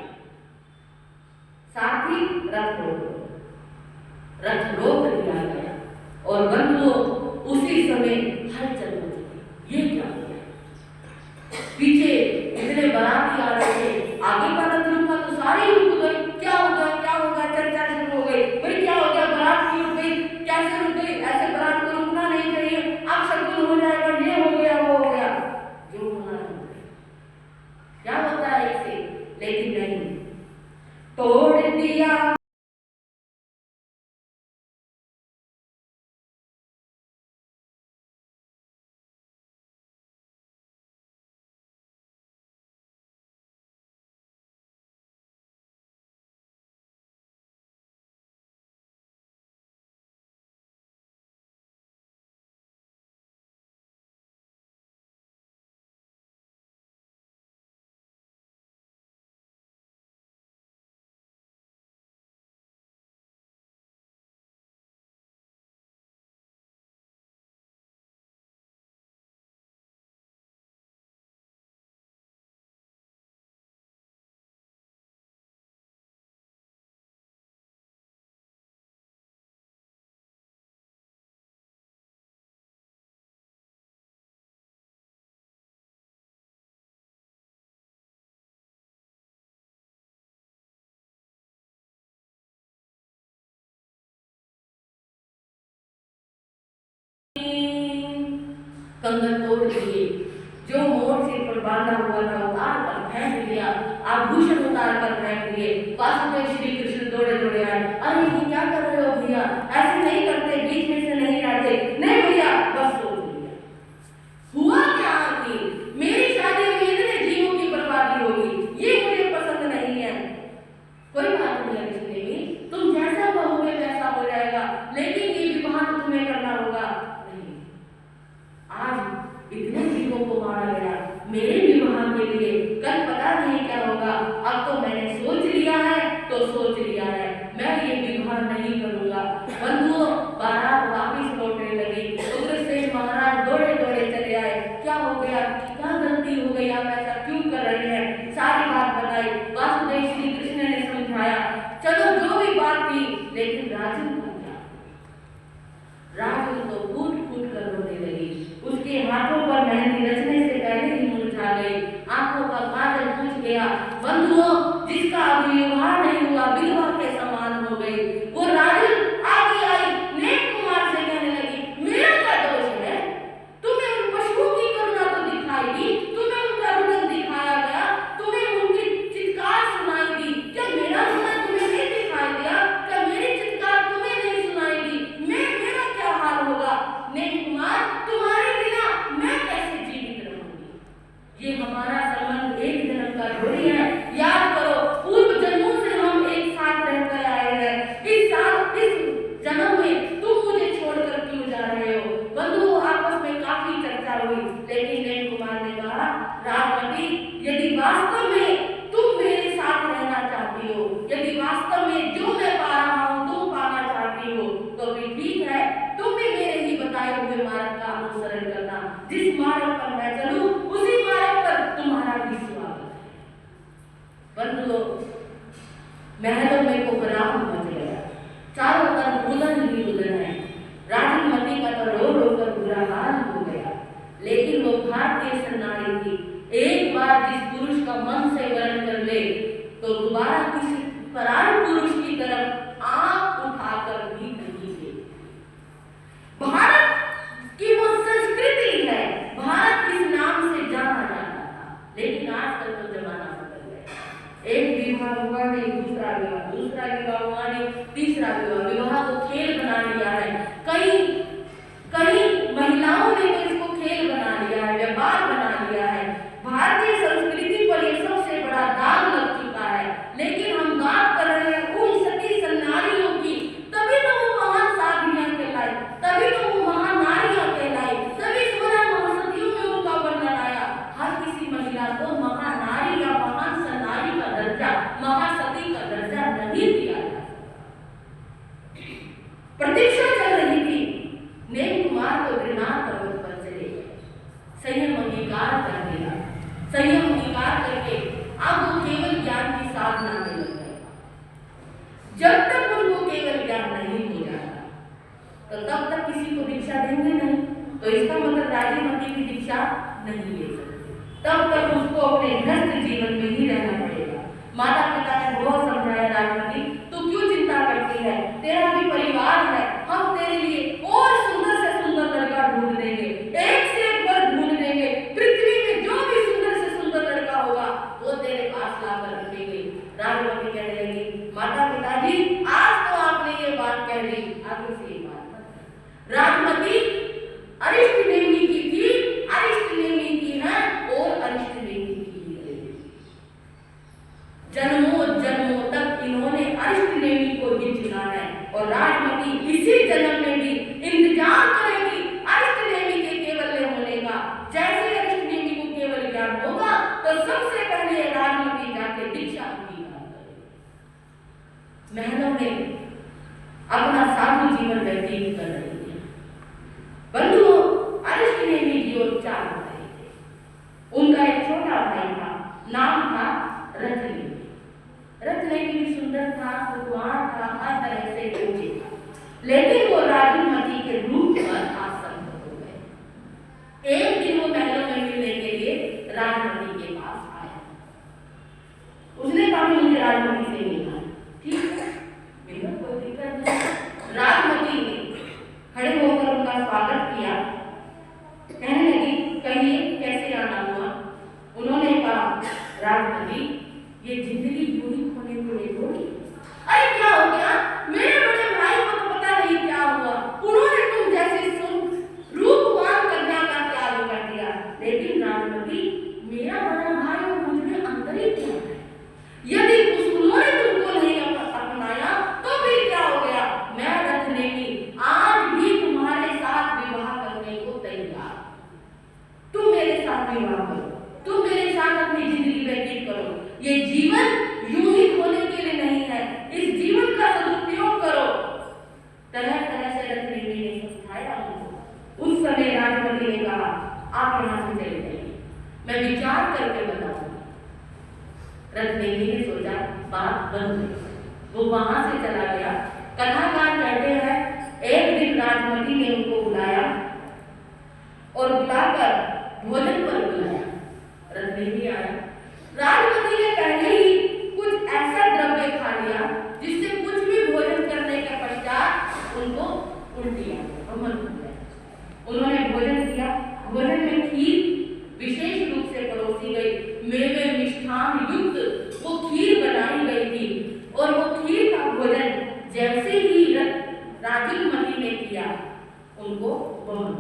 साथ ही रथ रोक दिया गया और बंधुओं उसी समय हलचल मच गई। ये क्या हो गया? पीछे इतने बाराती आ रहे थे, आगे का रथ रुका तो सारे रुक गए। क्या होगा क्या होगा, चर्चा शुरू हो गई। भाई क्या हो गया, बारात क्यों रुक गई, कैसे रुक गई? ऐसे बारात को रुकना नहीं चाहिए, अब शगुन हो जाएगा, ये हो गया वो हो गया। जो होना है क्या होता है इससे, लेकिन नहीं, तोड़ दिया कंगन तोड़ दिए, जो मोर सिर पर बांधा हुआ था उतार कर फेंक दिया, आभूषण उतार कर फेंक दिए। वासुदेव श्री कृष्ण दौड़े दौड़े आए, अरे ये क्या कर रहे हो भैया, ऐसे नहीं करते, बीच में से नहीं आते। नहीं भैया, बस सोच लिया। हुआ क्या कि मेरी शादी में इतने जीवों की बर्बादी होगी, ये मुझे पसंद नहीं है। कोई बात नहीं है, तुम जैसा कहोगे वैसा हो जाएगा, लेकिन ये विवाह तुम्हें करना होगा। आज इतने जीवों को मारा गया मेरे विवाह के लिए, कल पता नहीं क्या होगा। अब तो मैंने सोच लिया है तो सोच लिया है, मैं ये विवाह नहीं करूंगा। बंधुओं, बारात वापिस लौटने लगी। उग्रसेन महाराज दौड़े दौड़े चले आए। क्या हो गया, क्या गलती हो गई, आप ऐसा क्यों कर रहे हैं? सारी बात बताई। वासुदेव श्री कृष्ण ने समझाया, चलो जो भी बात थी, लेकिन राजन का क्या? राजन तो फूट फूट कर रोने लगी। उसके हाथों पर मेहंदी रचने से पहले ही मुरझा गई, आंखों का काजल पूछ गया। बंधुओं, जिसका अभी विवाह नहीं हुआ विधवा के समान हो गई। वो राजन आगे आई, नेक कुमार से कहने लगी, मेरा क्या दोष है? तुम्हें उन पशुओं की करुणा तो दिखाई दी, तुम्हें उनका रुदन दिखाया गया, तुम्हें उनकी चित्कार सुनाई दी, क्या मेरा रुदन तुम्हें नहीं दिखाई दिया? क्या मेरी चित्कार तुम्हें नहीं सुनाई दी? मेरा क्या हाल होगा? नेक कुमार, तुम्हारे बिना मैं कैसे जीवित रहूंगी? ये हमारा संबंध एक जन्म का थोड़ी है। याद करो, पूर्व जन्मों से हम एक साथ रहकर आए हैं। इस जन्म में तुम मुझे छोड़कर क्यों जा रहे हो? बंधुओं, आपस में काफी चर्चा हुई, लेकिन नेक कुमार ने कहा, राजमती, यदि वास्तव में तुम मेरे साथ रहना चाहती हो, यदि वास्तव में जो मैं पा रहा हूं तुम पाना चाहती हो, तो भी ठीक है, तुम भी मेरे ही बताए हुए मार्ग का अनुसरण करना। जिस मार्ग पर मैं चलूं उसी मार्ग पर तुम्हारा भी स्वागत है। बंधुओं, महलों में कोहराम मच गया, चारों तरफ दुल्हन ही दुल्हन है। राजमती का तो रो रो कर बुरा हाल हो गया, लेकिन वो भारतीय सन्नारी थी। एक बार जिस पुरुष का मन से वर्ण कर ले तो दोबारा किसी पराये पुरुष की तरफ आंख उठाकर भी नहीं देखती। भारत की वो संस्कृति है, भारत इस नाम से जाना जाता था, लेकिन आजकल तो जमाना बदल गया। एक विवाह हुआ नहीं, दूसरा विवाह हुआ नहीं, तीसरा विवाह को खेल बना लिया है। कई महिलाओं ने तो इसको खेल बना लिया है, व्यापार बना लिया है। भारतीय संस्कृति पर यह सबसे बड़ा दाग लग चुका है, लेकिन हम संयम अंगीकार करके अब वो केवल ज्ञान की साधना में लग गए। जब तक उनको केवल ज्ञान नहीं हो जाता तो तब तक किसी को दीक्षा देंगे नहीं। तो इसका मतलब राजीमती की दीक्षा नहीं ले सकते, तब तक उसको अपने गृहस्थ जीवन में ही रहना पड़ेगा। माता पिता ने बहुत समझाया, राजीमती तू क्यों चिंता करती है, तेरा भी परिवार है, हम तेरे लिए और सुंदर से सुंदर लड़का ढूंढ देंगे, एक से एक वर ढूंढ देंगे, पृथ्वी में जो भी सुंदर से सुंदर लड़का होगा वो तेरे पास लाकर रखेंगे। राजीमती कहने लगी, माता पिताजी आज तो आपने ये बात कह दी, आगे से ये बात मत। राजीमती अरिष्ट नेमी की थी, अरिष्ट नेमी की है और अरिष्ट नेमी की है। जन्मों जन्मों तक इन्होंने अरिष्ट नेमी को ही चुना है और राजमती इसी जन्म में भी इंतजार करेगी अरिष्ट नेमी के केवल होने का। जैसे अरिष्ट नेमी को केवल ज्ञान होगा तो सबसे पहले राजमती जाके दीक्षा अंगीकार करेगी। महलों में अपना साधु जीवन व्यतीत कर रही है। बंधुओं, अरिष्ट नेमी जी और 4 भाई थे। उनका एक छोटा भाई था, नाम था रथनेमी। रथनेमी भी सुंदर था, सुकुमार था, हर तरह से ऊंचे था, लेकिन वो राजमती के रूप पर आसक्त हो गए। एक दिन वो महलों में मिलने के लिए राजमती के पास आया। उसने कहा मुझे राजमती से मिलना है। ठीक है, मिलना कोई दिक्कत नहीं। राजमती ने खड़े होकर उनका स्वागत किया, कहने लगी कहिए कैसे आना हुआ। उन्होंने कहा, राजमती ये जिंदगी यूं ही खोने को नहीं होगी। अरे क्या हो गया, मेरे बड़े भाई को तो पता नहीं क्या हुआ, उन्होंने तुम जैसे रूपवान कन्या का त्याग कर दिया। लेकिन राजमती मेरा बड़ा भाई और मुझ में अंतर ही क्या है, यदि उन्होंने तुमको नहीं अपनाया तो फिर क्या हो गया। मैं रथनेमी आज भी तुम्हारे साथ विवाह करने को तैयार। तुम मेरे साथ विवाह करो, तुम मेरे साथ अपनी जिंदगी व्यतीत करो। ये जीवन यूं ही खोने के लिए नहीं है, इस जीवन का सदुपयोग करो। तरह तरह से रथनेमी ने समझाया उनको। उस समय राजमती ने कहा, आप यहाँ से चले जाइए, मैं विचार करके बताऊंगा। रथनेमी ने सोचा बात बन गई, वो वहां से चला गया। कथाकार कहते हैं एक दिन राजमती ने उनको बुलाया और बुलाकर भोजन पर बुलाया। रथनेमी आया। राजमती ने पहले ही कुछ ऐसा द्रव्य खा लिया जिससे कुछ भी भोजन करने के पश्चात उनको उल्टी आ गई। उन्होंने भोजन किया। भोजन में खीर विशेष रूप से परोसी गई, मेवे मिष्ठान युक्त वो खीर बनाई गई थी और वो खीर का भोजन जैसे ही राजमती ने किया उनको वमन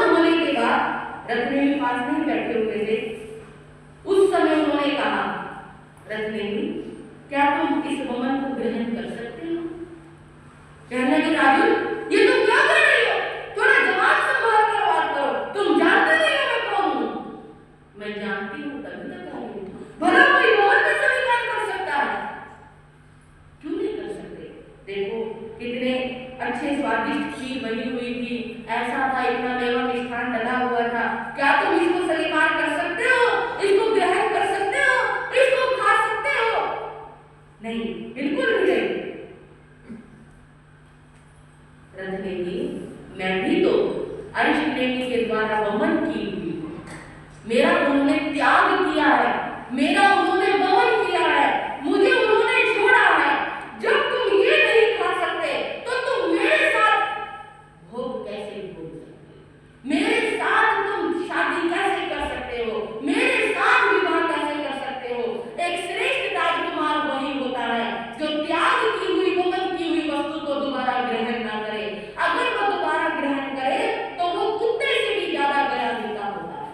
होने के बाद रथनेमी पास नहीं बैठे हुए थे। उस समय उन्होंने कहा, रथनेमी क्या तुम इस वमन को ग्रहण कर सकते हो? कहने लगी, राजू ये तुम क्या कर रही हो, थोड़ा जवान संभाल कर बात करो, तुम जानते नहीं हो मैं कौन हूं। मैं जानती हूं तभी तक आई हूं, भला कोई और भी स्वीकार कर सकता है, क्यों नहीं कर सकते? देखो कितने अच्छे स्वादिष्ट खीर बनी हुई थी, ऐसा था इतना मेवा मिष्ठान डला हुआ था, क्या तुम इसको स्वीकार कर सकते हो, इसको ग्रहण कर सकते हो, इसको खा सकते हो? नहीं, बिल्कुल नहीं। रथनेमी मैं भी तो अरिष्ट नेमी के द्वारा वमन की हुई, मेरा उन्होंने त्याग किया है, मेरा उन्होंने वमन किया है, मुझे उन्होंने छोड़ा है। जब तुम ये नहीं खा सकते तो तुम मेरे साथ भोग कैसे भोग सकते हो, मेरे साथ तुम शादी कैसे कर सकते हो, मेरे साथ विवाह कैसे कर सकते हो? एक श्रेष्ठ राजकुमार वही होता है जो त्याग की हुई वमन की हुई वस्तु को दोबारा ग्रहण ना करे। अगर वो दोबारा ग्रहण करे तो वो कुत्ते से भी ज्यादा गया होता है।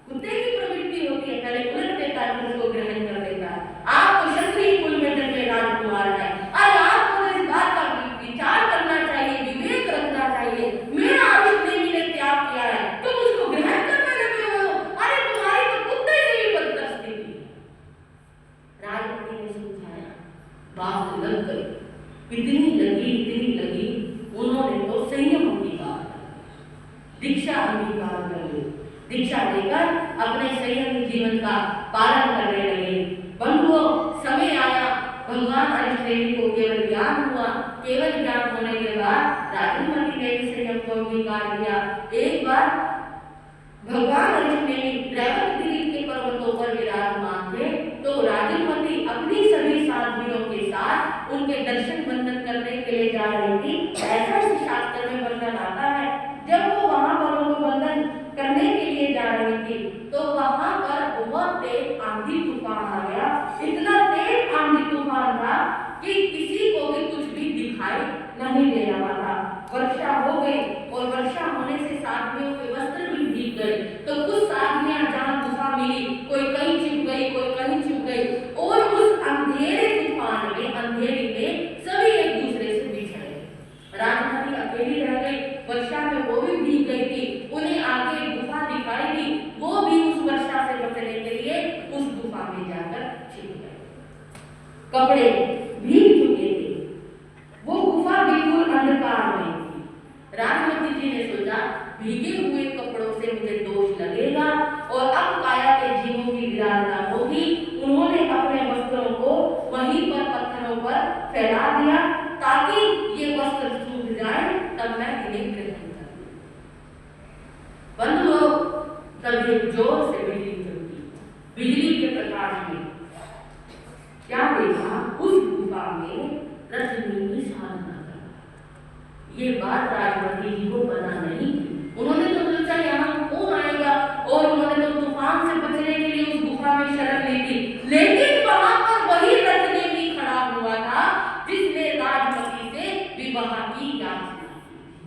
कुत्ते की प्रवृत्ति होती है, पहले उलट देता है फिर उसको ग्रहण कर देता है। आप तो क्षत्रिय कुल में जन्मे राजकुमार है और आपको इस बात का विचार करना चाहिए, विवेक रखना चाहिए। मेरा अरिष्ट नेमी ने त्याग किया है, तुम उसको ग्रहण करने लगे हो, अरे तुम्हारी तो कुत्ते से भी बदतर स्थिति। राजमती ने समझाया, बात लग गई, इतनी लगी, उन्होंने तो संयम अंगीकार, दीक्षा अंगीकार कर ली। दीक्षा देकर अपने संयमी जीवन का पालन करने लगे। बंधुओं, समय आया, भगवान अरिष्टनेमि को केवल ज्ञान हुआ। केवल ज्ञान होने के बाद राजमती ने भी संयम को अंगीकार किया। एक बार भगवान अरिष्टनेमि रैवतगिरी के पर्वतों पर विराजमान थे, तो राजमती अपनी सभी साध्वियों के साथ उनके दर्शन बंदन करने के लिए जा रही थी। ऐसा इस शास्त्र में वर्णन आता है, जब वो वहां पर उनको बंदन करने के लिए जा रही थी, तो वहां पर बहुत तेज आंधी तूफान आ गया। इतना तेज आंधी तूफान था कि किसी को भी कुछ भी दिखाई नहीं दे रहा था। वर्षा हो गई और वर्षा होने से साधवियों के वस्त्र भी भीग गए। तो कुछ साधवियां जहां गुफा मिली, कोई कहीं छिप गई, कोई कहीं छिप गई, और उस अंधेरे तूफान में, अंधेरी में सभी एक दूसरे से बिछड़ गए। राजमती अकेली रह गई। वर्षा में वो भी भीग गई थी। उन्हें आगे गुफा दिखाई दी, वो भी उस वर्षा से बचने के लिए उस गुफा में जाकर छिप गए। कपड़े भीग चुके थे, वो गुफा बिल्कुल अंधकार में थी। राजमती जी ने सोचा, भीगे हुए कपड़ों से मुझे दोष लगेगा और अब काया के जीवों की विराधना होगी। उन्होंने अपने वस्त्रों को वहीं पर पत्थरों पर फैला दिया ताकि ये वस्त्र सूख जाए, तब मैं इन्हें ग्रहण करूं। बंधुओं, तभी जोर से बिजली चमकी। बिजली के प्रकाश में क्या देखा? उस गुफा में रत्नेमी साधना कर रहा। ये बात राजमती जी को पता नहीं थी। उन्होंने तो सोचा यहाँ कौन आएगा, और उन्होंने तो तूफान से बचने के लिए उस गुफा में शरण ली थी। लेकिन वहां पर वही रत्नेमी खड़ा हुआ था जिसने राजमती से विवाह की याचना की।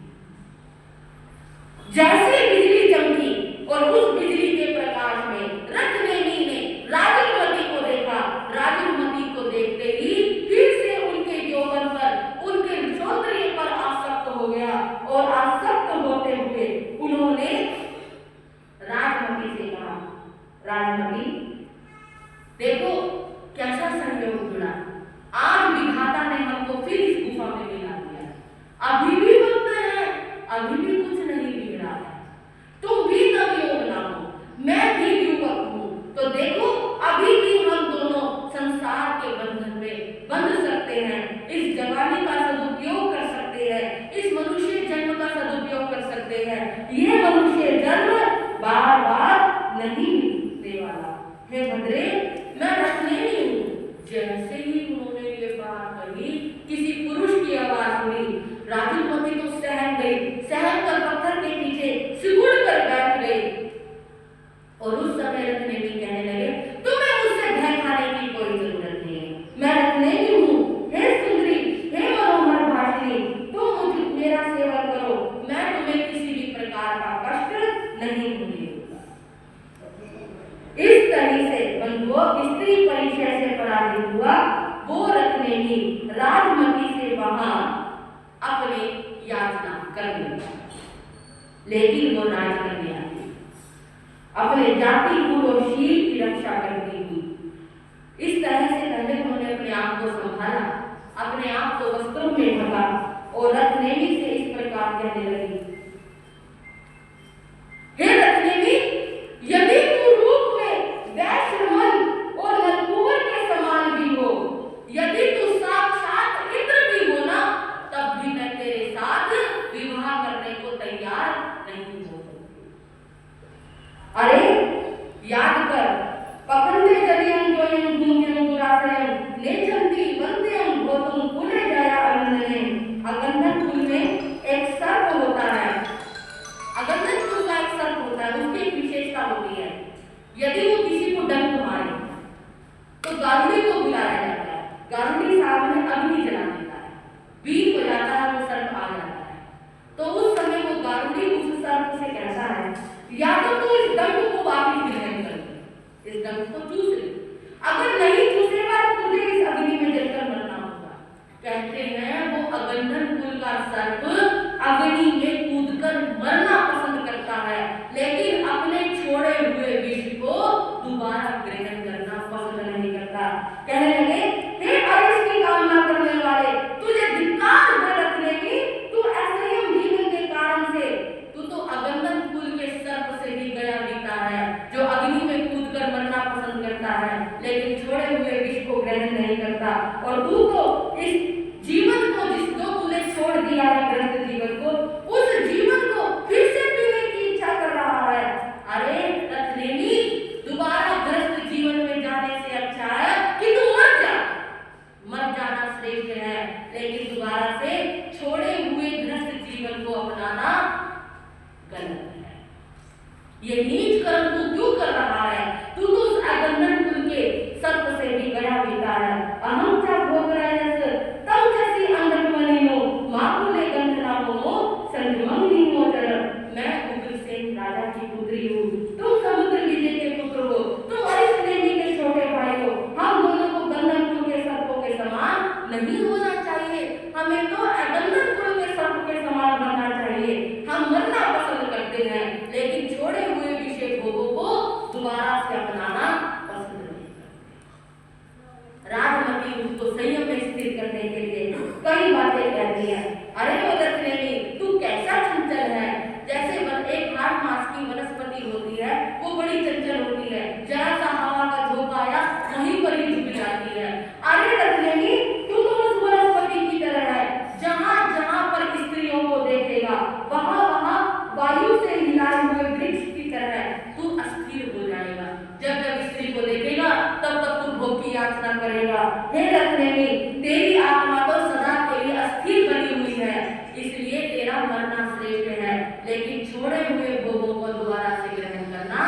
जैसे बिजली चमकी और उस बिजली के प्रकाश में रत्नेमी ने राजमती को देखा। राजमती को देखते ही फिर से उनके यौवन पर, उनके सौंदर्य पर आसक्त हो गया, और आसक्त होते हुए उन्होंने राजमती से कहा, राजमती देखो कैसा संयोग जुड़ा। आज विधाता ने हमको फिर इस गुफा में मिला दिया। अभी भी वक्त है, अभी भी कुछ नहीं बिगड़ा है। तुम भी नवयोग ना हो, मैं भी युवक हूँ, तो देखो अभी भी हम दोनों संसार के बंधन में बंध सकते हैं। इस जवानी का सदुपयोग कर सकते हैं, इस मनुष्य जन्म का सदुपयोग कर सकते हैं। ये मनुष्य जन्म बार बार नहीं मिलने वाला है। भद्रे, मैं रत्नेमी हूँ। जैसे ही उन्होंने ये बात कही, किसी पुरुष की आवाज हुई। राजमती तो सहम गई, सहम कर पत्थर के पीछे सिकुड़ कर बैठ गई। और उस समय रत्नेमी कहने लगे, तुम्हें मुझसे भय खाने की कोई जरूरत नहीं है। मैं रत्नेमी हूँ। हे सुंदरी, हे मनोहर भाषिणी, तुम मुझे मेरा सेवा करो, मैं तुम्हें किसी भी प्रकार का कष्ट नहीं दूंगी। इस तरह से बंधुओं, स्त्री परिचय से पराजित हुआ वो रत्नेमी राजमती से वहां अपने याचना करने लगा। लेकिन वो राजकन्या थी, अपने जाति कुल और शील की रक्षा करती थी। इस तरह से पहले उन्होंने अपने आप को संभाला, अपने आप को वस्त्रों में ढका और रत्नेमी से इस प्रकार कहने लगी, हे रत्नेमी, यदि तू रूप में वैश्य मन और नलकूबर के समान भी हो, यदि तू साक्षात इंद्र भी हो ना, तब भी मैं तेरे साथ विवाह करने को तैयार नहीं हो सकती। अरे याद कर, पकंदे जलियं जोयं भूम्यं दुराश्रयं नेचंती वंद्यं भोतुं कुले जया अनंदने। अगंधन कुल में एक सर्प होता है। अगंधन कुल का एक सर्प होता है, उसकी एक विशेषता होती है, यदि वो किसी को डंक मारे तो गारुड़ी को बुलाया जाता है। गारुड़ी सामने अग्नि जला देता है, बीच हो जाता है, वो सर्प आ जाता है। तो उस समय वो गारुड़ी उस सर्प से कहता है, या तो तू इस डंक को वापस ग्रहण कर, इस डंक को चूस ले, अगर नहीं चूसेगा तो तुझे इस अग्नि में जलकर मरना होगा। कहते हैं वो अगंधन कुल का सर्प अग्नि में कूदकर मरना पसंद करता है, लेकिन अपने छोड़े हुए विष को दोबारा ग्रहण करना पसंद नहीं करता। कहने लगे, हे आयुष की कामना करने वाले, तुझे धिक्कार है रत्नेमी, तू असंयम जीवन के कारण से, तू तो अगंधन कुल के सर्प से भी गया ये नीच कर्म तू क्यों कर रहा है? तू तो उस अगंधन कुल के सर्प से भी गया बीता है। अहम चा भोग रहे तम जैसी अंधन मनी हो, माकुले गंधना हो संगमंगनी हो चल। मैं उग्रसेन राजा की पुत्री हूँ, तुम समुद्र विजय के पुत्र हो, तुम अरिष्ट के छोटे भाई हो। हम दोनों को गंधन कुल के सर्पों के समान नहीं होना चाहिए, हमें तो अगंधन कुल के सर्प के समान बनना चाहिए। हम मरना पसंद करते हैं, लेकिन छोड़े हुए विषय भोगों को दोबारा से अपनाना पसंद नहीं करते। राजमती उसको संयम में स्थिर करने के लिए कई बातें कहती है। अरे वो रत्नेनी, तू कैसा चंचल है, जैसे एक 8 मास की वनस्पति होती है, वो बड़ी चंचल होती है, जरा सा हवा का झोंका आया वहीं पर ही झुक जाती है। अरे रत्नेनी, तू तो उस वनस्पति की तरह है, जहां जहां पर स्त्रियों को देखेगा वहां वहां वायु से हिलाए हुए वृक्ष की तरह तू अस्थिर हो जाएगा। जब जब स्त्री को देखेगा तब तब तू भोग की याचना करेगा। हे रत्नेनी, तेरी आत्मा तो सदा के लिए अस्थिर बनी हुई है, इसलिए तेरा मरना श्रेष्ठ है, लेकिन छोड़े हुए भोगों को दोबारा से ग्रहण करना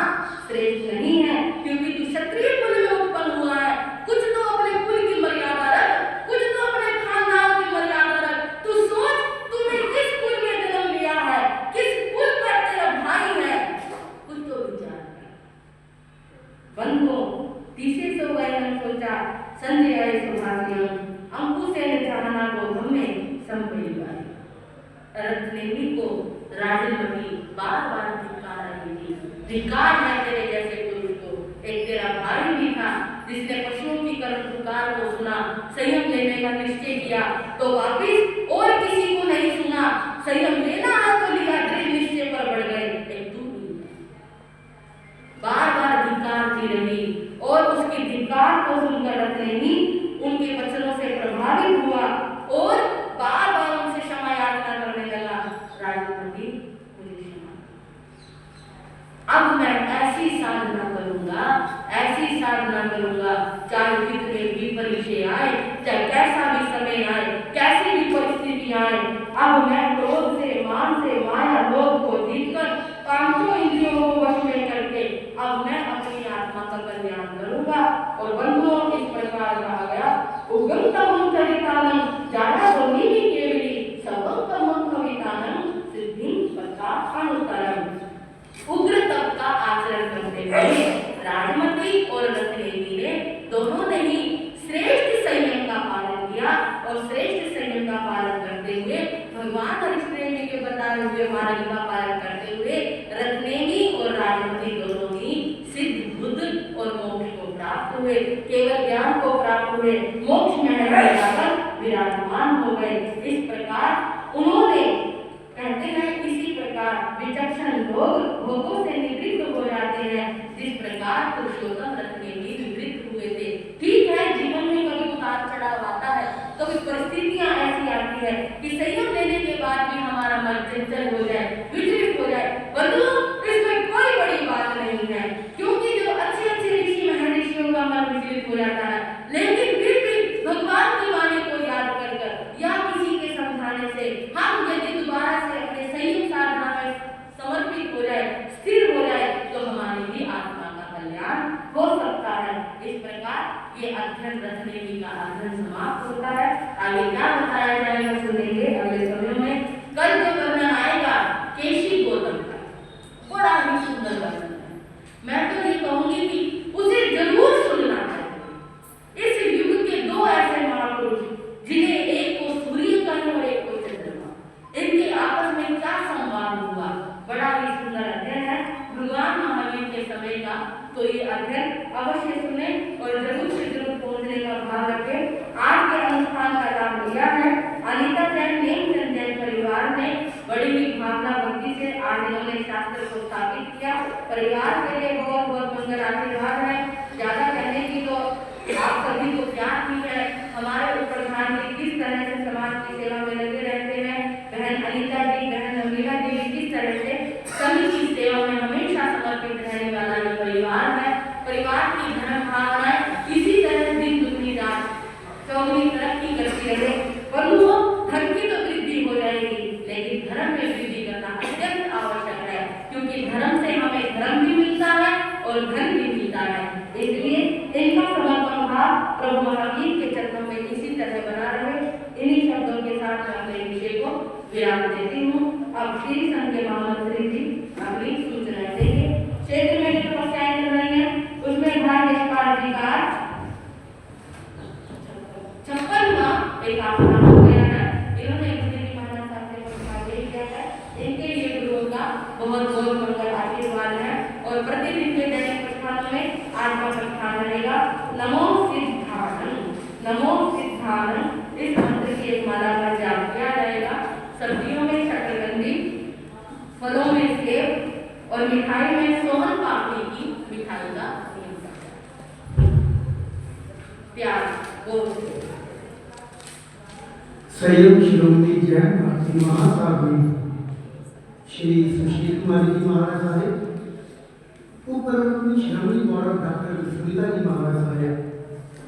श्रेष्ठ नहीं है, क्योंकि तू क्षत्रिय कुल में उत्पन्न हुआ है। कुछ तो अपने कुल की मर्यादा रख, कुछ तो अपने खानदान की मर्यादा रख। तू सोच, तूने किस कुल में जन्म लिया है, किस कुल का तेरा भाई है, कुछ तो विचार कर। बंधुओं, तीसरे सो गए हम सोचा, संजय आए सुभाषियम, अंकुशेन चाहना को धम्मे संपरिवार। रत्नेनी को राजमती बार-बार धिक्कार रही थी। धिक्कार है तेरे जैसे पुरुष को। एक तेरा भाई भी था जिसने पशुओं की कर्म पुकार को सुना, संयम लेने का निश्चय किया तो वापिस और किसी को नहीं सुना। संयम लेना है तो लिया, दृढ़ निश्चय पर बढ़ गए। एक तू बार-बार धिक्कारती रही और उसकी धिक्कार को सुनकर रत्नेनी उनके वचनों से प्रभावित हुआ और बार-बार उनसे क्षमा याचना करने लगा। राजमती, मुझे क्षमा, अब मैं ऐसी साधना करूंगा, ऐसी साधना करूंगा, चाहे कितने भी परीक्षे आए, चाहे कैसा भी समय आए, कैसी भी परिस्थिति आए, अब मैं क्रोध से, मान से, माया, लोभ को जीतकर, पांचों इंद्रियों को वश में करके अब मैं अपनी आत्मा का कल्याण करूंगा। और बंधुओं, इस प्रकार कहा गया, उग्रतमं चरितानम जायावनीति केवली सबंतमं कवितानम सिद्धिं पथानुतरम। उग्र तप का आचरण करते हुए राजमती और रत्नेनी ने दोनों ने ही श्रेष्ठ संयम का पालन किया और श्रेष्ठ संयम का पालन करते हुए भगवान हरिश्चंद्र के बताए हुए मार्ग का पालन करते हुए रत्नेनी और राजमती दोनों ही सिद्ध, बुद्ध और मोक्ष को प्राप्त हुए, केवल ज्ञान को प्राप्त हुए, मोक्ष में जाकर विराजमान हो गए। इस प्रकार उन्होंने, कहते हैं, इसी प्रकार विचक्षण लोग भोगों से निवृत्त हो जाते हैं, जिस प्रकार पुरुषोत्तम रत्नेनी निवृत्त हुए थे। ठीक है, जीवन में कभी उतार चढ़ाव आता है, कभी परिस्थितियां ऐसी आती है कि संयम लेने के बाद भी हमारा मन चंचल हो जाए, विचलित हो जाए। बंधुओं, इसमें कोई बड़ी बात नहीं है, क्योंकि जो अच्छे अच्छे ऋषि महर्षियों का मन विचलित हो जाता है, लेकिन फिर भी भगवान की वाणी को याद कर या किसी के समझाने से हम यदि दोबारा से अपने संयम साधना में समर्पित हो जाए, स्थिर हो जाए, तो हमारी भी आत्मा का कल्याण हो सकता है। इस प्रकार ये अध्ययन रत्नेनी का अध्ययन समाप्त होता है। आगे क्या बताया जाएगा सुनेंगे अगले समय में। कल जो वर्णन आएगा केशी गौतम का, बड़ा ही सुंदर वर्णन है। मैं तो ये कहूंगी कि उसे जरूर सुनना चाहिए। इस युग के दो ऐसे महापुरुष जिन्हें एक को सूर्य कहा और एक को चंद्रमा, इनके आपस में क्या संवाद हुआ, बड़ा ही सुंदर अध्ययन है भगवान महावीर के समय का। तो ये अध्ययन अवश्य सुने और जरूर से जरूर पहुंचने का भाव रखें। आज के अनुष्ठान का लाभ लिया है अनिता जैन, नेमचंद जैन परिवार ने बड़ी ही भावना भक्ति से आज इन्होंने शास्त्र को स्थापित किया। परिवार के लिए बहुत बहुत मंगल आशीर्वाद है। ज्यादा कहने की तो आप सभी को ज्ञात ही है, हमारे उपप्रधान जी किस तरह से समाज की सेवा में लगे रहते हैं। बहन अनिता जी, बहन नवीना जी भी किस तरह से सभी की सेवा में हमेशा समर्पित रहने वाला ये परिवार है। परिवार की धर्म भावनाएं इसी तरह दिन दुगनी रात चौगुनी तरक्की करती रहे। बंधुओं, धन की तो वृद्धि हो जाएगी, लेकिन धर्म में वृद्धि करना अत्यंत आवश्यक है, क्योंकि धर्म से हमें धर्म लोग महावीर के चरणों में इसी तरह बना रहे। इन्हीं शब्दों के साथ मैं अपने विषय को विराम देती हूँ। अब श्री संघ के महामंत्री जी अपनी सूचना देंगे। क्षेत्र में जो समस्याएं चल रही हैं उसमें भाई यशपाल जी का 56वां एक आसमान हो गया है। इन्होंने गुरुजी महाराज साहब से पुरस्कार ले लिया है। इनके लिए गुरुओं का बहुत बहुत मंगल आशीर्वाद है। और प्रतिदिन के दैनिक प्रस्थान में आज का प्रस्थान रहेगा नमो सिद्धानम। नमो सिद्धानम इस मंत्र की एक माला का जाप किया जाएगा। सब्जियों में शकरकंदी, फलों में सेब और मिठाई में सोहन पापड़ी की मिठाई का प्याज
संयुक्त शिरोमणि जैन भारती महासागर श्री सुशील कुमार जी महाराज साहेब, उपप्रमुख शिरोमणि गौरव डॉक्टर सुनीता जी महाराज साहेब,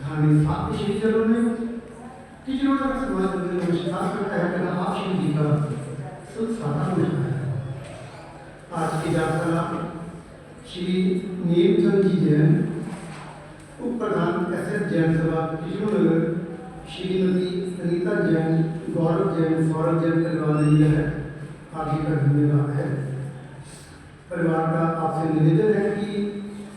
धार्मिक साथ श्री चरणों में टीचरों का समाज में नमस्कार करता है। आप श्री जी का सुख साधन है। आज की जातकला श्री नीलचंद जी जैन, उप प्रधान एस जैन सभा किशोर, श्रीमती अनीता जैन, गौरव जैन, सौरभ जैन परिवार ने लिया है। आप जी का धन्यवाद है। परिवार का आपसे निवेदन है कि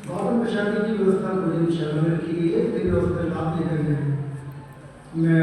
गौतम प्रसाद की व्यवस्था को जिन शहरों में रखी गई है व्यवस्था लाभ लेकर मैं